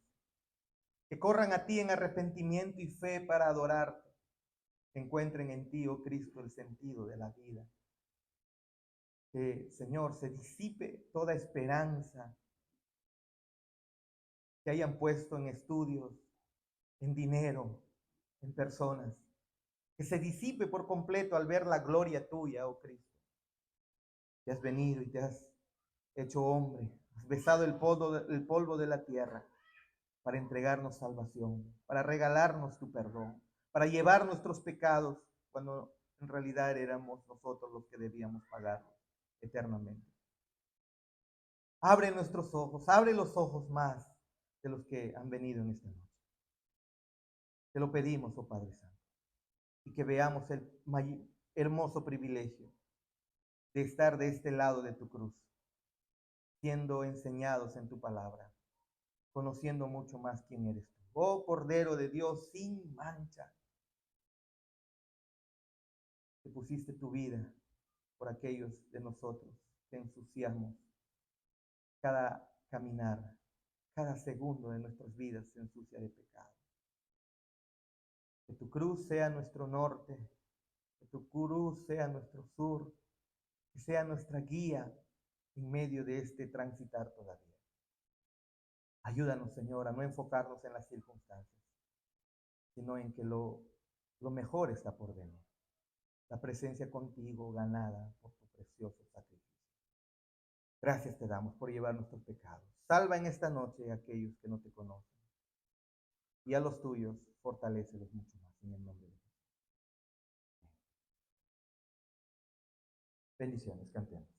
que corran a ti en arrepentimiento y fe para adorarte, que encuentren en ti, oh Cristo, el sentido de la vida. Que, Señor, se disipe toda esperanza que hayan puesto en estudios, en dinero, en personas. Que se disipe por completo al ver la gloria tuya, oh Cristo. Que has venido y te has hecho hombre, has besado el polvo de la tierra para entregarnos salvación, para regalarnos tu perdón, para llevar nuestros pecados cuando en realidad éramos nosotros los que debíamos pagar eternamente. Abre nuestros ojos, abre los ojos más de los que han venido en esta noche. Te lo pedimos, oh Padre Santo. y que veamos el hermoso privilegio de estar de este lado de tu cruz, siendo enseñados en tu palabra, conociendo mucho más quién eres tú. Oh Cordero de Dios sin mancha, que pusiste tu vida por aquellos de nosotros que ensuciamos cada caminar, cada segundo de nuestras vidas se ensucia de pecado. Que tu cruz sea nuestro norte, que tu cruz sea nuestro sur, que sea nuestra guía en medio de este transitar todavía. Ayúdanos, Señor, a no enfocarnos en las circunstancias, sino en que lo mejor está por venir. La presencia contigo ganada por tu precioso sacrificio. Gracias te damos por llevar nuestros pecados. Salva en esta noche a aquellos que no te conocen. Y a los tuyos, fortalécelos mucho más en el nombre de Jesús. Bendiciones, campeones.